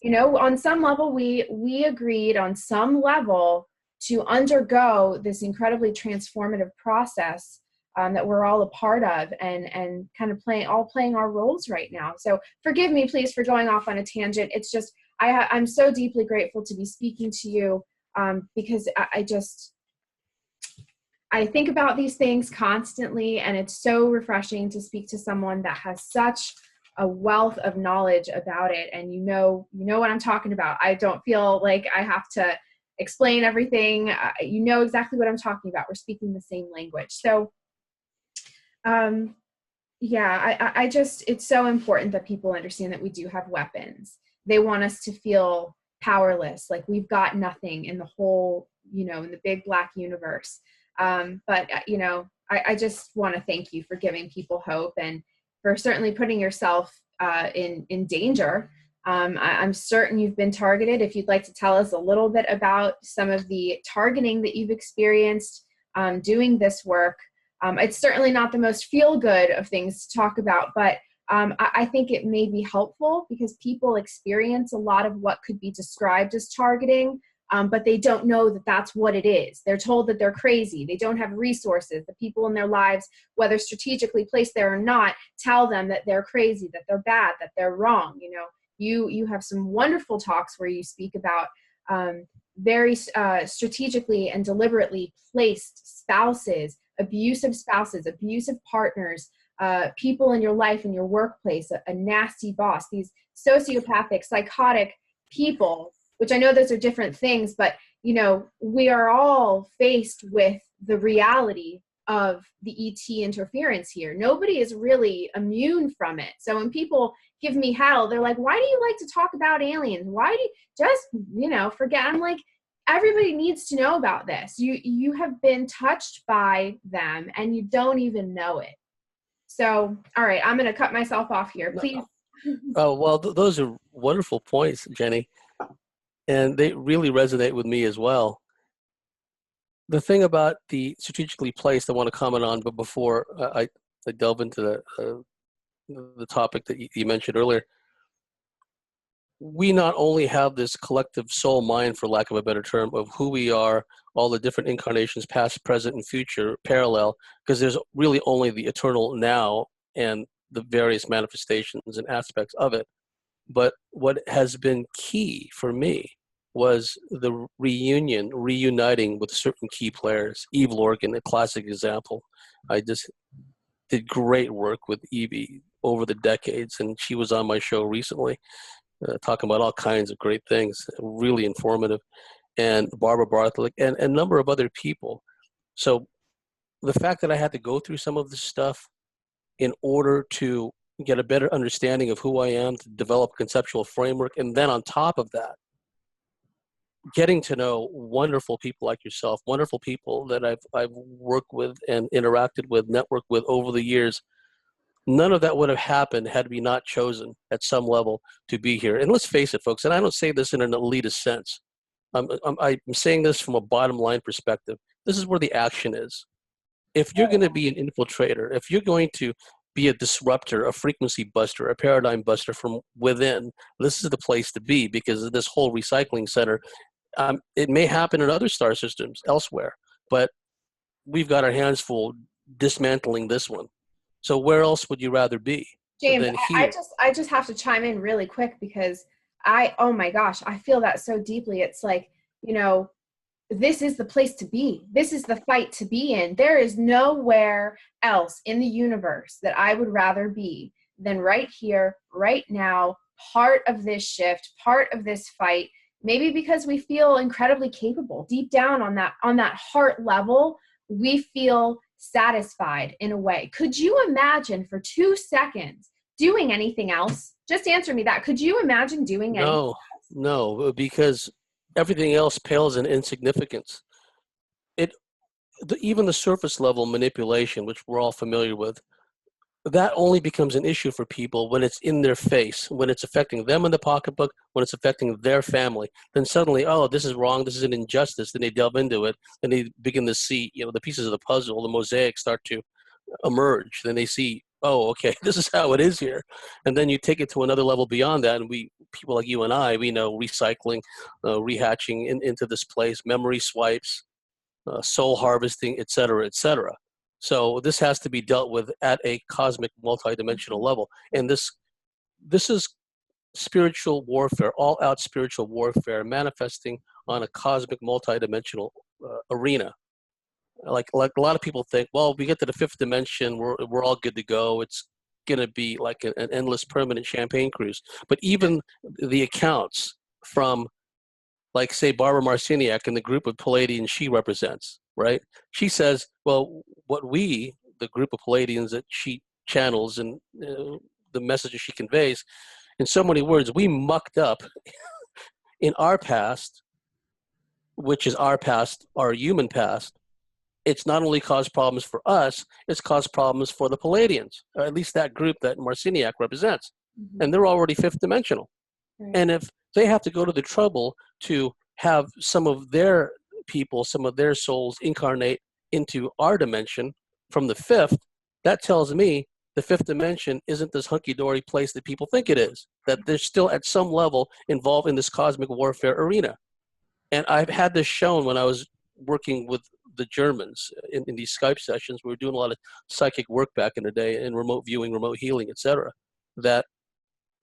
On some level we agreed on some level to undergo this incredibly transformative process that we're all a part of, and kind of playing our roles right now. So forgive me, please, for going off on a tangent. It's just I'm so deeply grateful to be speaking to you, because I think about these things constantly, and it's so refreshing to speak to someone that has such a wealth of knowledge about it. And you know what I'm talking about. I don't feel like I have to explain everything. You know exactly what I'm talking about. We're speaking the same language. So, it's so important that people understand that we do have weapons. They want us to feel powerless, like we've got nothing in the whole, in the big black universe. But I just want to thank you for giving people hope, and for certainly putting yourself in danger. I'm certain you've been targeted. If you'd like to tell us a little bit about some of the targeting that you've experienced doing this work. It's certainly not the most feel-good of things to talk about, but I think it may be helpful, because people experience a lot of what could be described as targeting, but they don't know that that's what it is. They're told that they're crazy. They don't have resources. The people in their lives, whether strategically placed there or not, tell them that they're crazy, that they're bad, that they're wrong. You have some wonderful talks where you speak about very strategically and deliberately placed spouses, abusive partners, people in your life, in your workplace, a nasty boss, these sociopathic, psychotic people, which I know those are different things, but we are all faced with the reality of the ET interference here. Nobody is really immune from it. So when people give me hell, they're like, why do you like to talk about aliens? Why do you just, forget? I'm like, everybody needs to know about this. You have been touched by them and you don't even know it. So, all right, I'm going to cut myself off here. Please. Oh, well, those are wonderful points, Jenny. And they really resonate with me as well. The thing about the strategically placed I want to comment on, but before I delve into the topic that you mentioned earlier, we not only have this collective soul mind, for lack of a better term, of who we are, all the different incarnations, past, present, and future, parallel, because there's really only the eternal now and the various manifestations and aspects of it. But what has been key for me was the reuniting with certain key players. Eve Lorcan, a classic example. I just did great work with Evie over the decades, and she was on my show recently, talking about all kinds of great things, really informative. And Barbara Bartholic and a number of other people. So the fact that I had to go through some of this stuff in order to get a better understanding of who I am, to develop a conceptual framework, and then on top of that, getting to know wonderful people like yourself, wonderful people that I've worked with and interacted with, networked with over the years. None of that would have happened had we not chosen at some level to be here. And let's face it, folks, and I don't say this in an elitist sense. I'm saying this from a bottom line perspective. This is where the action is. If you're going to be an infiltrator, if you're going to be a disruptor, a frequency buster, a paradigm buster from within, this is the place to be, because of this whole recycling center. It may happen in other star systems elsewhere, but we've got our hands full dismantling this one. So where else would you rather be James, than here? I just have to chime in really quick, because oh my gosh, I feel that so deeply. It's like, you know, this is the place to be. This is the fight to be in. There is nowhere else in the universe that I would rather be than right here, right now, part of this shift, part of this fight. Maybe because we feel incredibly capable. Deep down on that heart level, we feel satisfied in a way. Could you imagine for 2 seconds doing anything else? Just answer me that. Could you imagine doing anything else? No, because everything else pales in insignificance. Even the surface level manipulation, which we're all familiar with, that only becomes an issue for people when it's in their face, when it's affecting them in the pocketbook, when it's affecting their family. Then suddenly, oh, this is wrong, this is an injustice. Then they delve into it, and they begin to see, the pieces of the puzzle, the mosaic start to emerge. Then they see, oh, okay, this is how it is here. And then you take it to another level beyond that, and people like you and I, we know recycling, rehatching into this place, memory swipes, soul harvesting, et cetera, et cetera. So this has to be dealt with at a cosmic multidimensional level. And this is spiritual warfare, all-out spiritual warfare manifesting on a cosmic multidimensional arena. Like a lot of people think, well, we get to the fifth dimension, we're all good to go. It's going to be like an endless permanent champagne cruise. But even the accounts from, like, say, Barbara Marciniak and the group of Palladians she represents, right? She says, well, the group of Palladians that she channels and the messages she conveys, in so many words, we mucked up in our past, which is our past, our human past. It's not only caused problems for us, it's caused problems for the Palladians, or at least that group that Marciniak represents. Mm-hmm. And they're already fifth dimensional. Right. And if they have to go to the trouble to have some of their people, some of their souls incarnate into our dimension from the fifth, that tells me the fifth dimension isn't this hunky-dory place that people think it is, that they're still at some level involved in this cosmic warfare arena. And I've had this shown when I was working with the Germans in these Skype sessions. We were doing a lot of psychic work back in the day, in remote viewing, remote healing, etc., that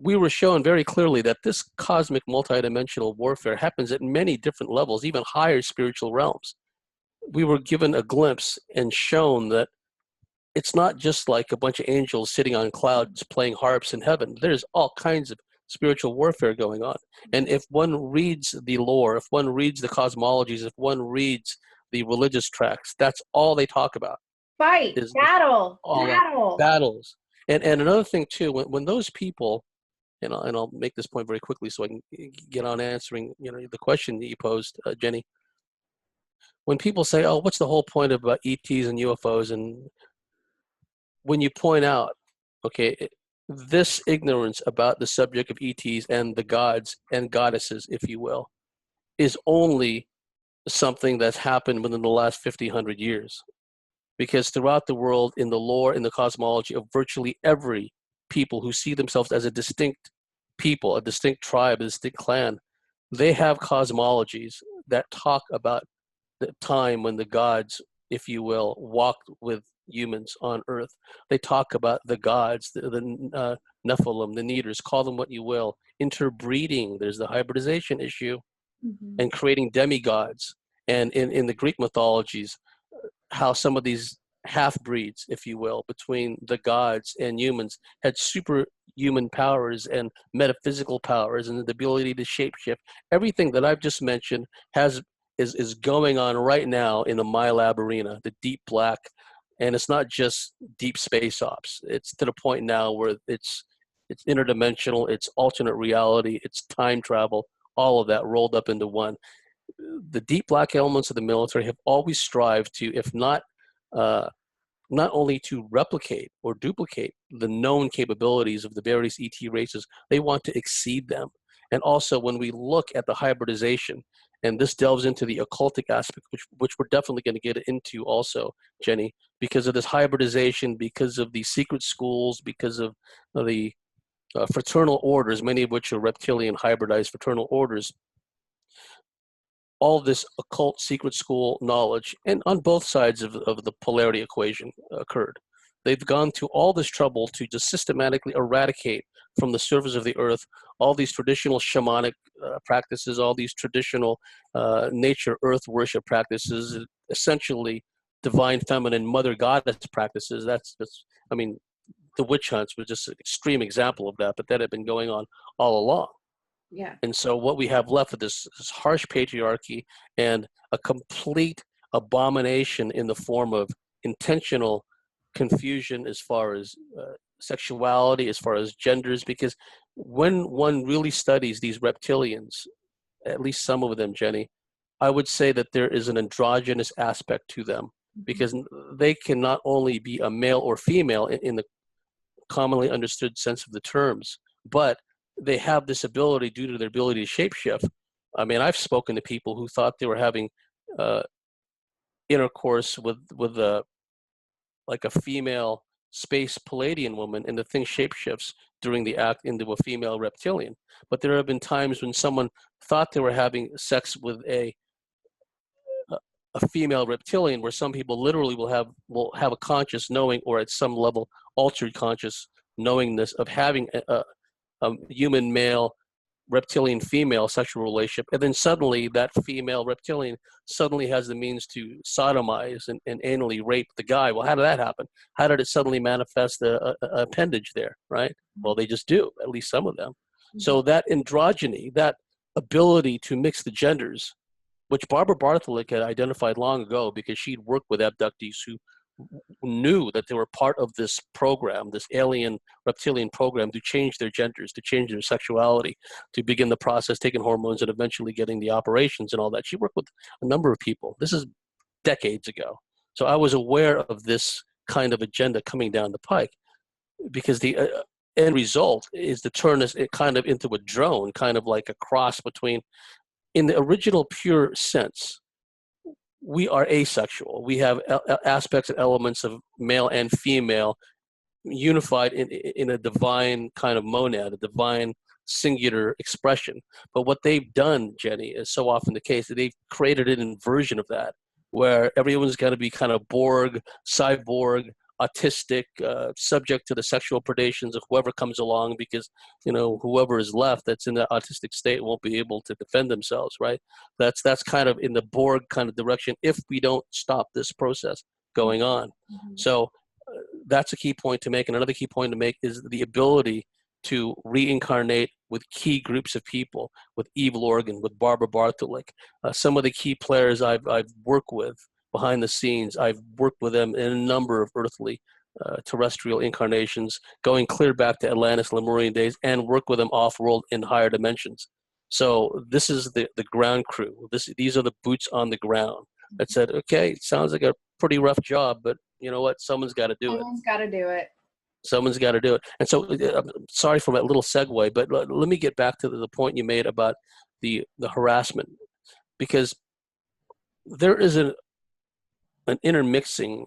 we were shown very clearly that this cosmic multidimensional warfare happens at many different levels, even higher spiritual realms. We were given a glimpse and shown that it's not just like a bunch of angels sitting on clouds playing harps in heaven. There's all kinds of spiritual warfare going on. And if one reads the lore, if one reads the cosmologies, if one reads the religious tracts, that's all they talk about. Fight, battle. Battles. And another thing too, when those people, and I'll make this point very quickly so I can get on answering the question that you posed, Jenny. When people say, oh, what's the whole point about ETs and UFOs? And when you point out, okay, this ignorance about the subject of ETs and the gods and goddesses, if you will, is only something that's happened within the last 50, 100 years. Because throughout the world, in the lore, in the cosmology of virtually every people who see themselves as a distinct people, a distinct tribe, a distinct clan, they have cosmologies that talk about the time when the gods, if you will, walked with humans on Earth. They talk about the gods, the Nephilim, the Neters, call them what you will, interbreeding. There's the hybridization issue, and creating demigods. And in the Greek mythologies, how some of these half-breeds, if you will, between the gods and humans had superhuman powers and metaphysical powers and the ability to shapeshift. Everything that I've just mentioned is going on right now in the Milab arena, the deep black. And it's not just deep space ops. It's to the point now where it's interdimensional, it's alternate reality, it's time travel, all of that rolled up into one. The deep black elements of the military have always strived to, if not only to replicate or duplicate the known capabilities of the various ET races, they want to exceed them. And also, when we look at the hybridization, and this delves into the occultic aspect, which we're definitely going to get into also, Jenny, because of this hybridization, because of the secret schools, because of the fraternal orders, many of which are reptilian hybridized fraternal orders, all this occult secret school knowledge, and on both sides of the polarity equation occurred. They've gone to all this trouble to just systematically eradicate from the surface of the earth all these traditional shamanic practices, all these traditional nature earth worship practices, essentially divine feminine mother goddess practices. That's I mean, the witch hunts was just an extreme example of that, but that had been going on all along. Yeah. And so what we have left of this harsh patriarchy and a complete abomination in the form of intentional confusion as far as sexuality, as far as genders, because when one really studies these reptilians, at least some of them, Jenny, I would say that there is an androgynous aspect to them, because they can not only be a male or female in the commonly understood sense of the terms, but they have this ability due to their ability to shapeshift. I mean, I've spoken to people who thought they were having intercourse with like a female space Palladian woman, and the thing shapeshifts during the act into a female reptilian. But there have been times when someone thought they were having sex with a female reptilian, where some people literally will have a conscious knowing, or at some level altered conscious knowingness of having a human male reptilian female sexual relationship, and then suddenly that female reptilian suddenly has the means to sodomize and anally rape the guy. Well, how did that happen? How did it suddenly manifest a appendage there, right? Well, they just do, at least some of them. So that androgyny, that ability to mix the genders, which Barbara Bartholic had identified long ago, because she'd worked with abductees who knew that they were part of this program, this alien reptilian program, to change their genders, to change their sexuality, to begin the process, taking hormones, and eventually getting the operations and all that. She worked with a number of people. This is decades ago. So I was aware of this kind of agenda coming down the pike, because the end result is to turn this kind of into a drone, kind of like a cross between, in the original pure sense, we are asexual. We have aspects and elements of male and female unified in a divine kind of monad, a divine singular expression. But what they've done, Jenny, is so often the case that they've created an inversion of that, where everyone's got to be kind of Borg, cyborg, autistic, subject to the sexual predations of whoever comes along, because whoever is left that's in that autistic state won't be able to defend themselves, right? That's kind of in the Borg kind of direction if we don't stop this process going on. So that's a key point to make. And another key point to make is the ability to reincarnate with key groups of people, with Evil Organ, with Barbara Bartholic. Some of the key players I've worked with behind the scenes, I've worked with them in a number of earthly terrestrial incarnations, going clear back to Atlantis, Lemurian days, and work with them off-world in higher dimensions. So this is the ground crew. These are the boots on the ground that said, okay, it sounds like a pretty rough job, but you know what? Someone's got to do it. Someone's got to do it. Someone's got to do it. And so, I'm sorry for that little segue, but let me get back to the point you made about the harassment, because there is an intermixing,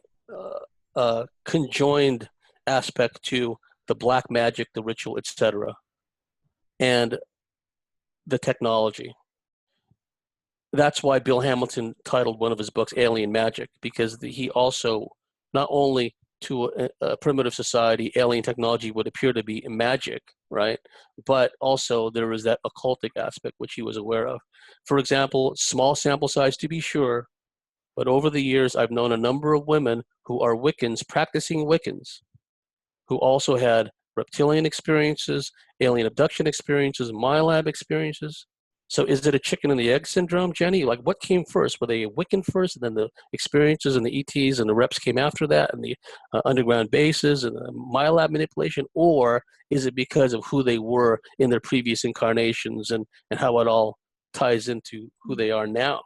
conjoined aspect to the black magic, the ritual, etc., and the technology. That's why Bill Hamilton titled one of his books Alien Magic, because he also not only to a primitive society, alien technology would appear to be magic, right? But also there was that occultic aspect which he was aware of. For example, small sample size to be sure, but over the years I've known a number of women who are Wiccans, practicing Wiccans, who also had reptilian experiences, alien abduction experiences, Milab experiences. So is it a chicken and the egg syndrome, Jenny? Like, what came first? Were they a Wiccan first, and then the experiences and the ETs and the reps came after that, and the underground bases and the Milab manipulation? Or is it because of who they were in their previous incarnations and how it all ties into who they are now,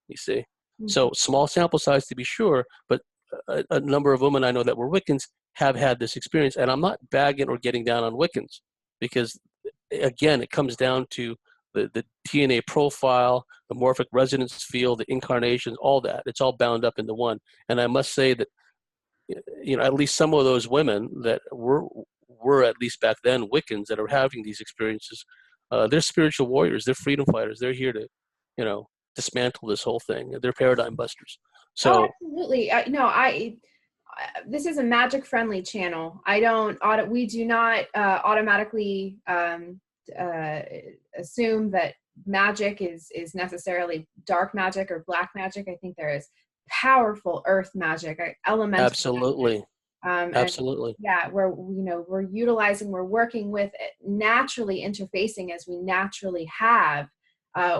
you see? So small sample size to be sure, but a number of women I know that were Wiccans have had this experience. And I'm not bagging or getting down on Wiccans, because, again, it comes down to the DNA profile, the morphic resonance field, the incarnations, all that. It's all bound up into one. And I must say that, at least some of those women that were at least back then Wiccans that are having these experiences, they're spiritual warriors. They're freedom fighters. They're here to, dismantle this whole thing. They're paradigm busters. So, oh, absolutely. This is a magic friendly channel. We do not automatically assume that magic is necessarily dark magic or black magic. I think there is powerful earth magic, elemental absolutely. magic. Absolutely. Yeah, we're working with it, naturally interfacing as we naturally have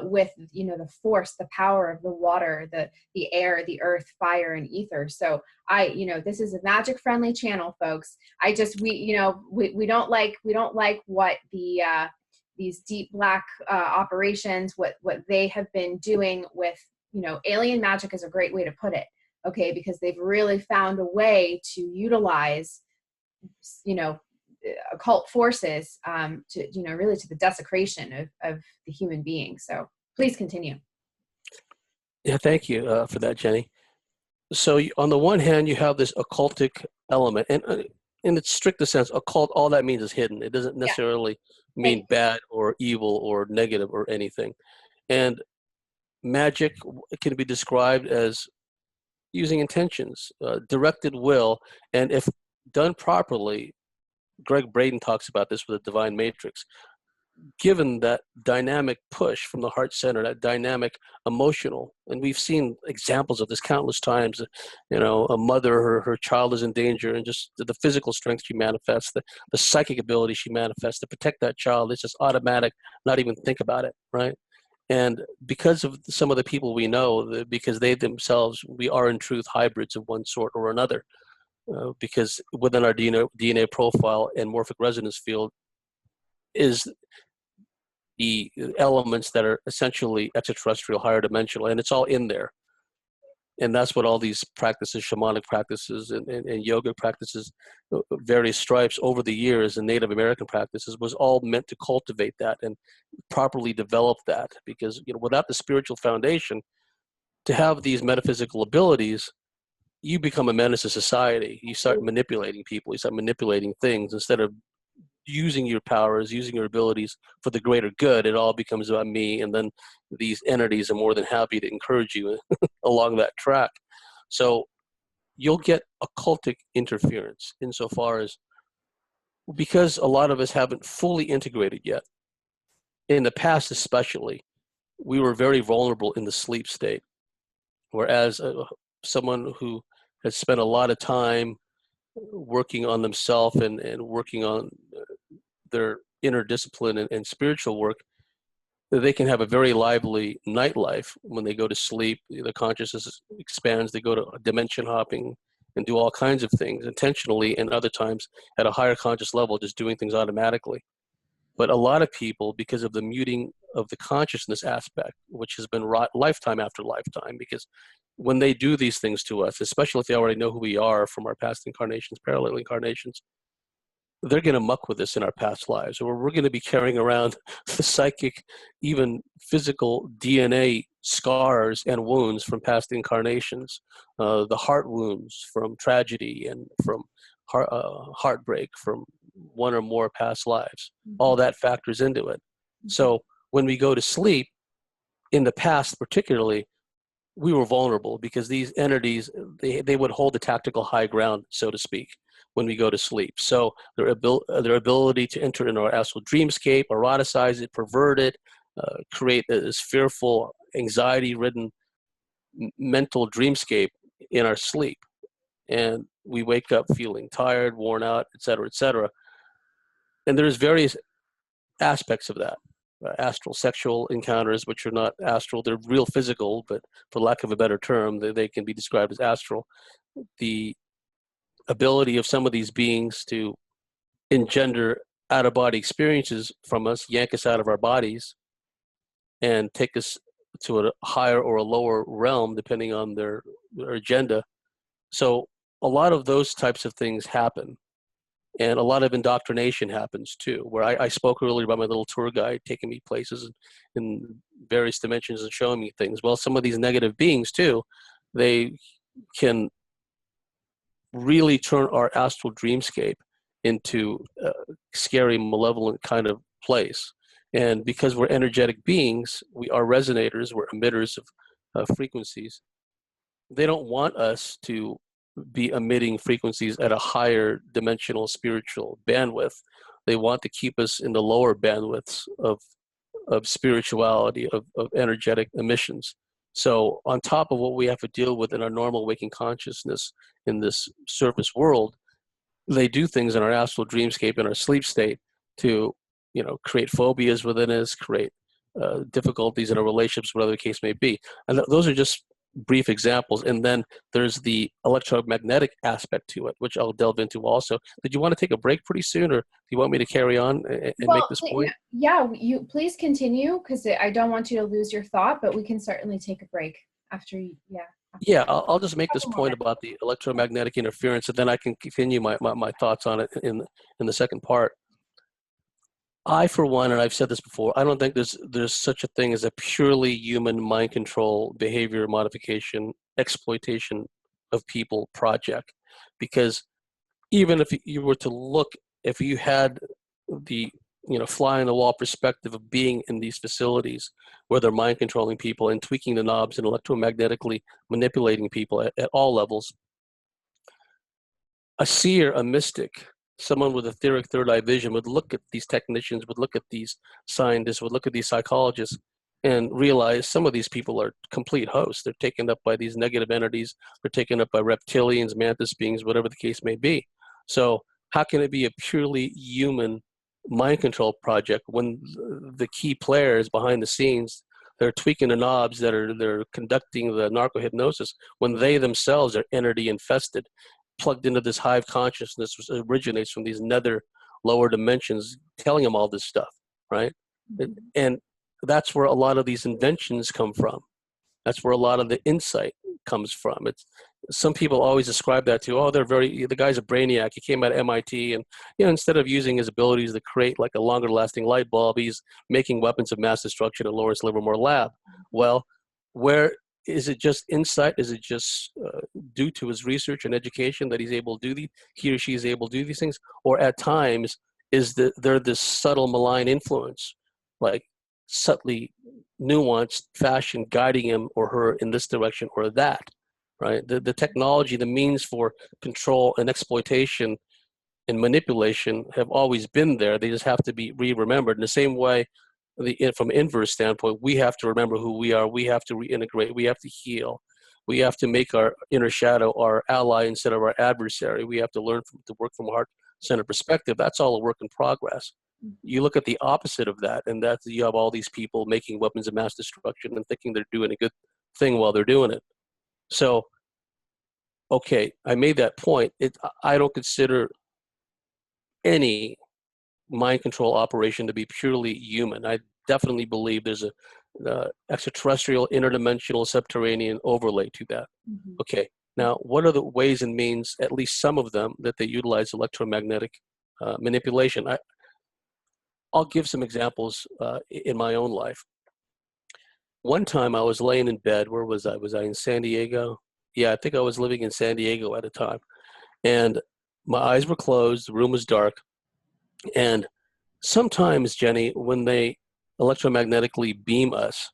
with the force, the power of the water, the air, the earth, fire, and ether. So this is a magic friendly channel, folks. We don't like what these deep black operations, what they have been doing with, alien magic is a great way to put it. Okay, because they've really found a way to utilize, occult forces to really to the desecration of the human being. So please continue. Yeah, thank you for that, Jenny. So on the one hand, you have this occultic element, and in its strictest sense, occult, all that means is hidden. It doesn't necessarily mean bad or evil or negative or anything. And magic can be described as using intentions, directed will, and if done properly, Greg Braden talks about this with the divine matrix, given that dynamic push from the heart center, that dynamic emotional, and we've seen examples of this countless times, a mother, her child is in danger, and just the physical strength she manifests, the psychic ability she manifests to protect that child, it's just automatic, not even think about it, right? And because of some of the people we know, because they themselves, we are in truth hybrids of one sort or another, because within our DNA profile and morphic resonance field is the elements that are essentially extraterrestrial, higher dimensional, and it's all in there. And that's what all these practices, shamanic practices and yoga practices, various stripes over the years, and Native American practices, was all meant to cultivate that and properly develop that. Because without the spiritual foundation, to have these metaphysical abilities, you become a menace to society. You start manipulating people. You start manipulating things instead of using your powers, using your abilities for the greater good. It all becomes about me, and then these entities are more than happy to encourage you along that track. So you'll get occultic interference insofar as, because a lot of us haven't fully integrated yet. In the past especially, we were very vulnerable in the sleep state, whereas someone who has spent a lot of time working on themselves and working on their inner discipline and spiritual work, they can have a very lively nightlife. When they go to sleep, the consciousness expands, they go to dimension hopping and do all kinds of things intentionally, and other times at a higher conscious level, just doing things automatically. But a lot of people, because of the muting of the consciousness aspect, which has been wrought lifetime after lifetime, because when they do these things to us, especially if they already know who we are from our past incarnations, parallel incarnations, they're going to muck with us in our past lives, or we're going to be carrying around the psychic, even physical DNA scars and wounds from past incarnations, the heart wounds from tragedy and from heartbreak from one or more past lives. All that factors into it. So when we go to sleep, in the past particularly, we were vulnerable because these entities, they would hold the tactical high ground, so to speak, when we go to sleep. So their ability to enter into our astral dreamscape, eroticize it, pervert it, create this fearful, anxiety-ridden mental dreamscape in our sleep. And we wake up feeling tired, worn out, et cetera, et cetera. And there's various aspects of that. Astral sexual encounters, which are not astral, they're real physical, but for lack of a better term, they can be described as astral. The ability of some of these beings to engender out-of-body experiences from us, yank us out of our bodies, and take us to a higher or a lower realm, depending on their agenda. So a lot of those types of things happen. And a lot of indoctrination happens too, where I spoke earlier about my little tour guide taking me places in various dimensions and showing me things. Well, some of these negative beings too, they can really turn our astral dreamscape into a scary, malevolent kind of place. And because we're energetic beings, we are resonators, we're emitters of frequencies. They don't want us to be emitting frequencies at a higher dimensional spiritual bandwidth. They want to keep us in the lower bandwidths of spirituality, of energetic emissions. So on top of what we have to deal with in our normal waking consciousness in this surface world, they do things in our astral dreamscape, in our sleep state, to create phobias within us, create difficulties in our relationships, whatever the case may be. And those are just brief examples. And then there's the electromagnetic aspect to it, which I'll delve into also. Did you want to take a break pretty soon, or do you want me to carry on and make this point? Yeah, you please continue, because I don't want you to lose your thought, but we can certainly take a break after you. Yeah, I'll just make this point about the electromagnetic interference, and then I can continue my thoughts on it in the second part. I, for one, and I've said this before, I don't think there's such a thing as a purely human mind control, behavior modification, exploitation of people project. Because even if you were to look, if you had the fly on the wall perspective of being in these facilities where they're mind controlling people and tweaking the knobs and electromagnetically manipulating people at all levels, a seer, a mystic, someone with etheric third eye vision would look at these technicians, would look at these scientists, would look at these psychologists, and realize some of these people are complete hosts. They're taken up by these negative entities. They're taken up by reptilians, mantis beings, whatever the case may be. So how can it be a purely human mind control project when the key players behind the scenes, they're tweaking the knobs, they're conducting the narco hypnosis, when they themselves are entity infested, plugged into this hive consciousness which originates from these nether lower dimensions, telling them all this stuff, right? And that's where a lot of these inventions come from. That's where a lot of the insight comes from. It's some people always describe that to, the guy's a brainiac. He came out of MIT, and instead of using his abilities to create like a longer lasting light bulb, he's making weapons of mass destruction at Lawrence Livermore Lab. Well, where is it just insight? Is it just due to his research and education that he or she is able to do these things? Or at times, there this subtle malign influence, like subtly nuanced fashion guiding him or her in this direction or that, right? The technology, the means for control and exploitation and manipulation have always been there. They just have to be remembered. In the same way, from an inverse standpoint, we have to remember who we are. We have to reintegrate. We have to heal. We have to make our inner shadow our ally instead of our adversary. We have to learn to work from a heart-centered perspective. That's all a work in progress. You look at the opposite of that, and that's you have all these people making weapons of mass destruction and thinking they're doing a good thing while they're doing it. So, okay, I made that point. I don't consider any mind control operation to be purely human. I definitely believe there's a extraterrestrial, interdimensional, subterranean overlay to that. Okay, now what are the ways and means, at least some of them, that they utilize electromagnetic manipulation? I'll give some examples in my own life. One time I was laying in bed. Where was I? Was I in San Diego? Yeah, I think I was living in San Diego at the time. And my eyes were closed, the room was dark. And sometimes, Jenny, when they electromagnetically beam us,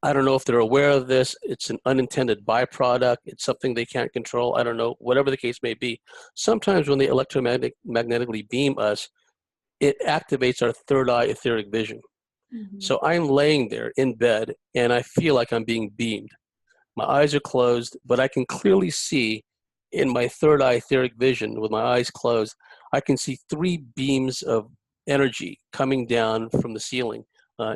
I don't know if they're aware of this. It's an unintended byproduct. It's something they can't control. I don't know, whatever the case may be. Sometimes when they electromagnetically beam us, it activates our third eye etheric vision. Mm-hmm. So I'm laying there in bed and I feel like I'm being beamed. My eyes are closed, but I can clearly see in my third eye etheric vision with my eyes closed, I can see three beams of energy coming down from the ceiling uh,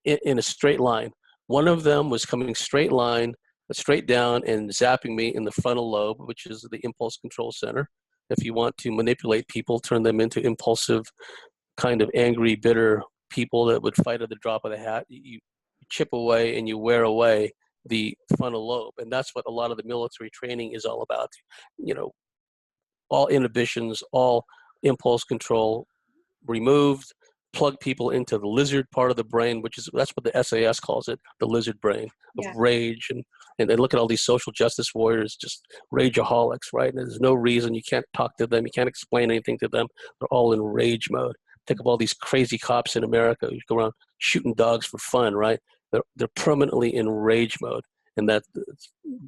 in a straight line. One of them was coming straight down and zapping me in the frontal lobe, which is the impulse control center. If you want to manipulate people, turn them into impulsive, kind of angry, bitter people that would fight at the drop of the hat, you chip away and you wear away the frontal lobe. And that's what a lot of the military training is all about. You know, all inhibitions, all impulse control removed, plug people into the lizard part of the brain, that's what the SAS calls it, the lizard brain of Yeah. rage. And then look at all these social justice warriors, just rageaholics, right? And there's no reason. You can't talk to them. You can't explain anything to them. They're all in rage mode. Think of all these crazy cops in America who go around shooting dogs for fun, right? They're permanently in rage mode. And that's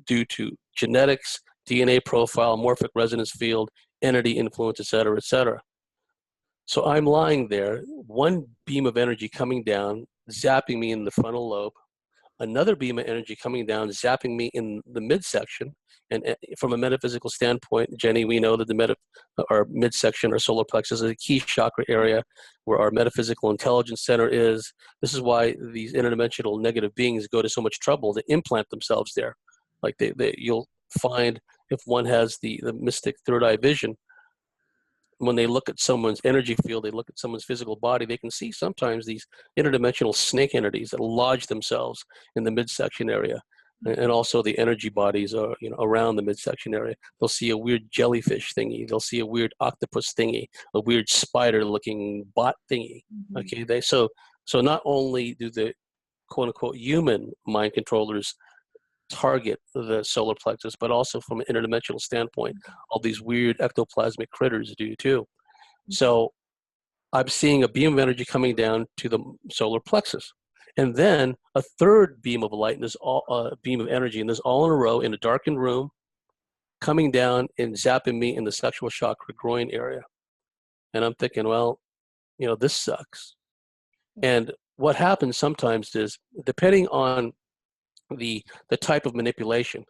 due to genetics, DNA profile, morphic resonance field, entity influence, et cetera, et cetera. So I'm lying there, one beam of energy coming down, zapping me in the frontal lobe, another beam of energy coming down, zapping me in the midsection. And from a metaphysical standpoint, Jenny, we know that our midsection, our solar plexus, is a key chakra area where our metaphysical intelligence center is. This is why these interdimensional negative beings go to so much trouble to implant themselves there. Like you'll find if one has the mystic third eye vision, when they look at someone's energy field, they look at someone's physical body, they can see sometimes these interdimensional snake entities that lodge themselves in the midsection area. And also the energy bodies are, around the midsection area. They'll see a weird jellyfish thingy. They'll see a weird octopus thingy, a weird spider-looking bot thingy. Mm-hmm. Okay, so not only do the quote unquote human mind controllers target the solar plexus, but also from an interdimensional standpoint, all these weird ectoplasmic critters do too. So I'm seeing a beam of energy coming down to the solar plexus. And then a third beam of light, and beam of energy, and this all in a row in a darkened room, coming down and zapping me in the sexual chakra groin area. And I'm thinking, well, this sucks. And what happens sometimes is, depending on the type of manipulation,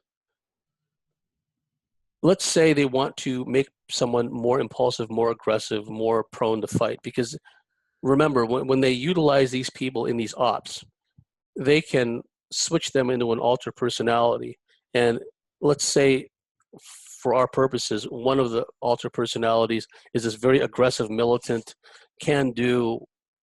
let's say they want to make someone more impulsive, more aggressive, more prone to fight. Because remember, when they utilize these people in these ops, they can switch them into an alter personality. And let's say, for our purposes, one of the alter personalities is this very aggressive militant, can do,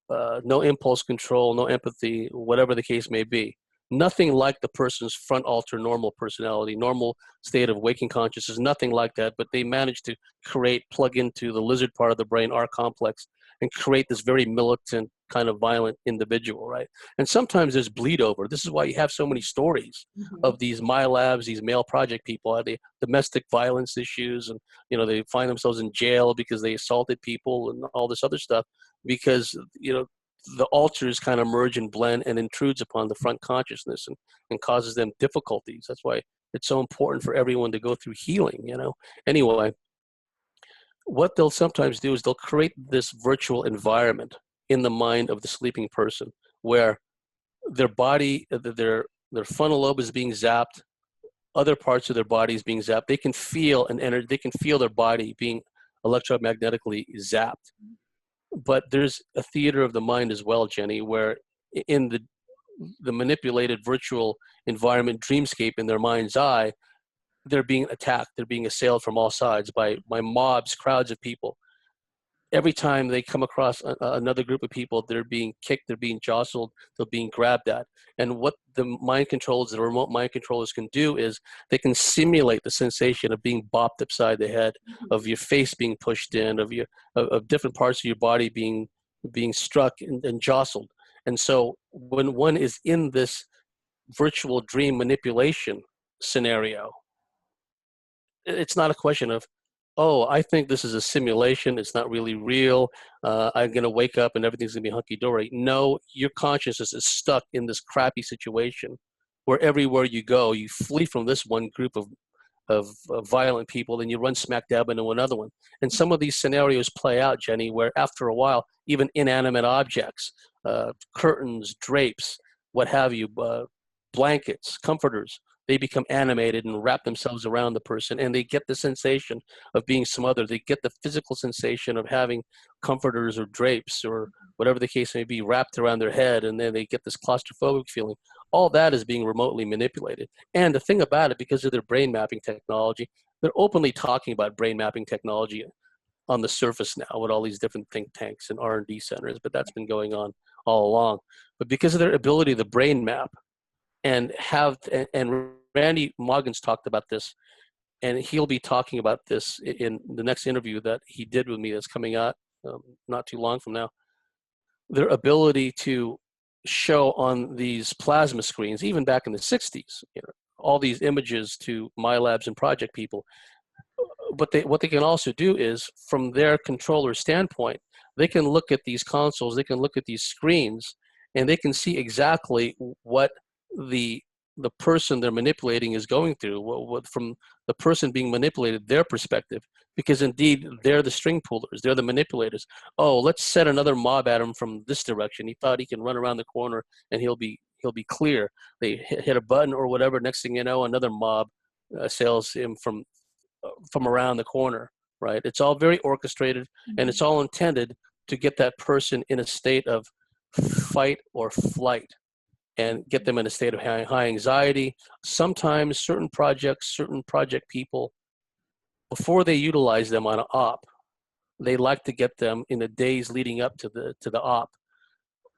no impulse control, no empathy, whatever the case may be. Nothing like the person's front alter normal personality, normal state of waking consciousness, nothing like that, but they manage to plug into the lizard part of the brain, R complex, and create this very militant, kind of violent individual, right? And sometimes there's bleed over. This is why you have so many stories of these Milabs, these male project people, the domestic violence issues, and they find themselves in jail because they assaulted people and all this other stuff, because the alters kind of merge and blend and intrudes upon the front consciousness and causes them difficulties. That's why it's so important for everyone to go through healing, Anyway, what they'll sometimes do is they'll create this virtual environment in the mind of the sleeping person where their body, their frontal lobe is being zapped, other parts of their body is being zapped. They can feel they can feel their body being electromagnetically zapped. But there's a theater of the mind as well, Jenny, where in the manipulated virtual environment dreamscape in their mind's eye, they're being attacked, they're being assailed from all sides by mobs, crowds of people. Every time they come across another group of people, they're being kicked, they're being jostled, they're being grabbed at. And what the remote mind controllers can do is they can simulate the sensation of being bopped upside the head, of your face being pushed in, of different parts of your body being struck and jostled. And so when one is in this virtual dream manipulation scenario, it's not a question of, oh, I think this is a simulation. It's not really real. I'm going to wake up and everything's going to be hunky-dory. No, your consciousness is stuck in this crappy situation where everywhere you go, you flee from this one group of violent people, then you run smack dab into another one. And some of these scenarios play out, Jenny, where after a while, even inanimate objects, curtains, drapes, what have you, blankets, comforters, they become animated and wrap themselves around the person, and they get the sensation of being smothered. They get the physical sensation of having comforters or drapes or whatever the case may be wrapped around their head, and then they get this claustrophobic feeling. All that is being remotely manipulated. And the thing about it, because of their brain mapping technology, they're openly talking about brain mapping technology on the surface now with all these different think tanks and R&D centers, but that's been going on all along. But because of their ability to brain map and Randy Moggins talked about this, and he'll be talking about this in the next interview that he did with me that's coming out not too long from now. Their ability to show on these plasma screens, even back in the 60s, all these images to Milabs and project people. But what they can also do is, from their controller standpoint, they can look at these consoles, they can look at these screens, and they can see exactly what the person they're manipulating is going through, what from the person being manipulated, their perspective, because indeed they're the string pullers, they're the manipulators. Oh, let's set another mob at him from this direction. He thought he can run around the corner and he'll be clear. They hit a button or whatever. Next thing you know, another mob assails him from around the corner. Right? It's all very orchestrated, and it's all intended to get that person in a state of fight or flight, and get them in a state of high anxiety. Sometimes certain project people, before they utilize them on an op, they like to get them in the days leading up to the op,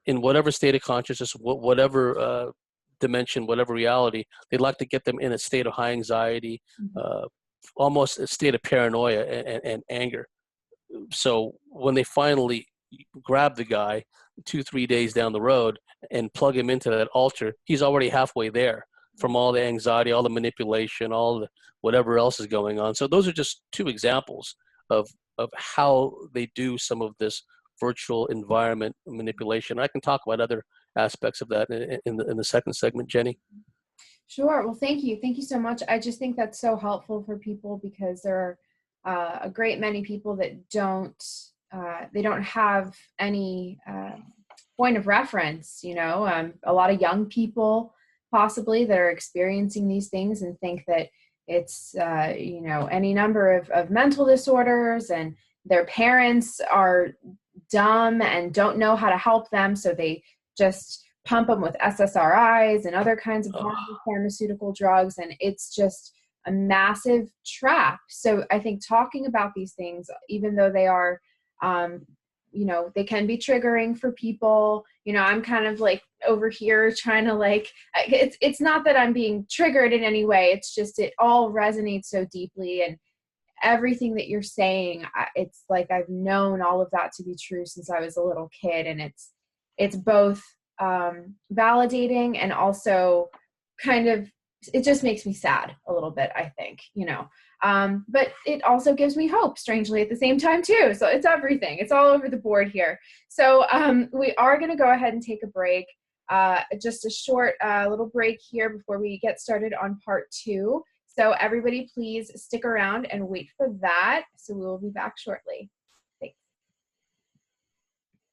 in whatever state of consciousness, whatever dimension, whatever reality, they'd like to get them in a state of high anxiety, almost a state of paranoia and anger. So when they finally grab the guy 2-3 days down the road and plug him into that altar, he's already halfway there from all the anxiety, all the manipulation, all the whatever else is going on. So those are just two examples of how they do some of this virtual environment manipulation. I can talk about other aspects of that in the second segment, Jenny. Sure. Well, thank you. Thank you so much. I just think that's so helpful for people, because there are a great many people that don't have any point of reference, a lot of young people possibly that are experiencing these things and think that it's, any number of mental disorders, and their parents are dumb and don't know how to help them. So they just pump them with SSRIs and other kinds of harmful pharmaceutical drugs. And it's just a massive trap. So I think talking about these things, even though they are, they can be triggering for people. I'm kind of like over here trying to it's not that I'm being triggered in any way. It's just, it all resonates so deeply, and everything that you're saying, it's like I've known all of that to be true since I was a little kid. And it's both validating and also kind of, it just makes me sad a little bit, I think, but it also gives me hope, strangely, at the same time too. So it's everything. It's all over the board here. So we are going to go ahead and take a break, just a short little break here before we get started on part 2. So everybody please stick around and wait for that. So we will be back shortly.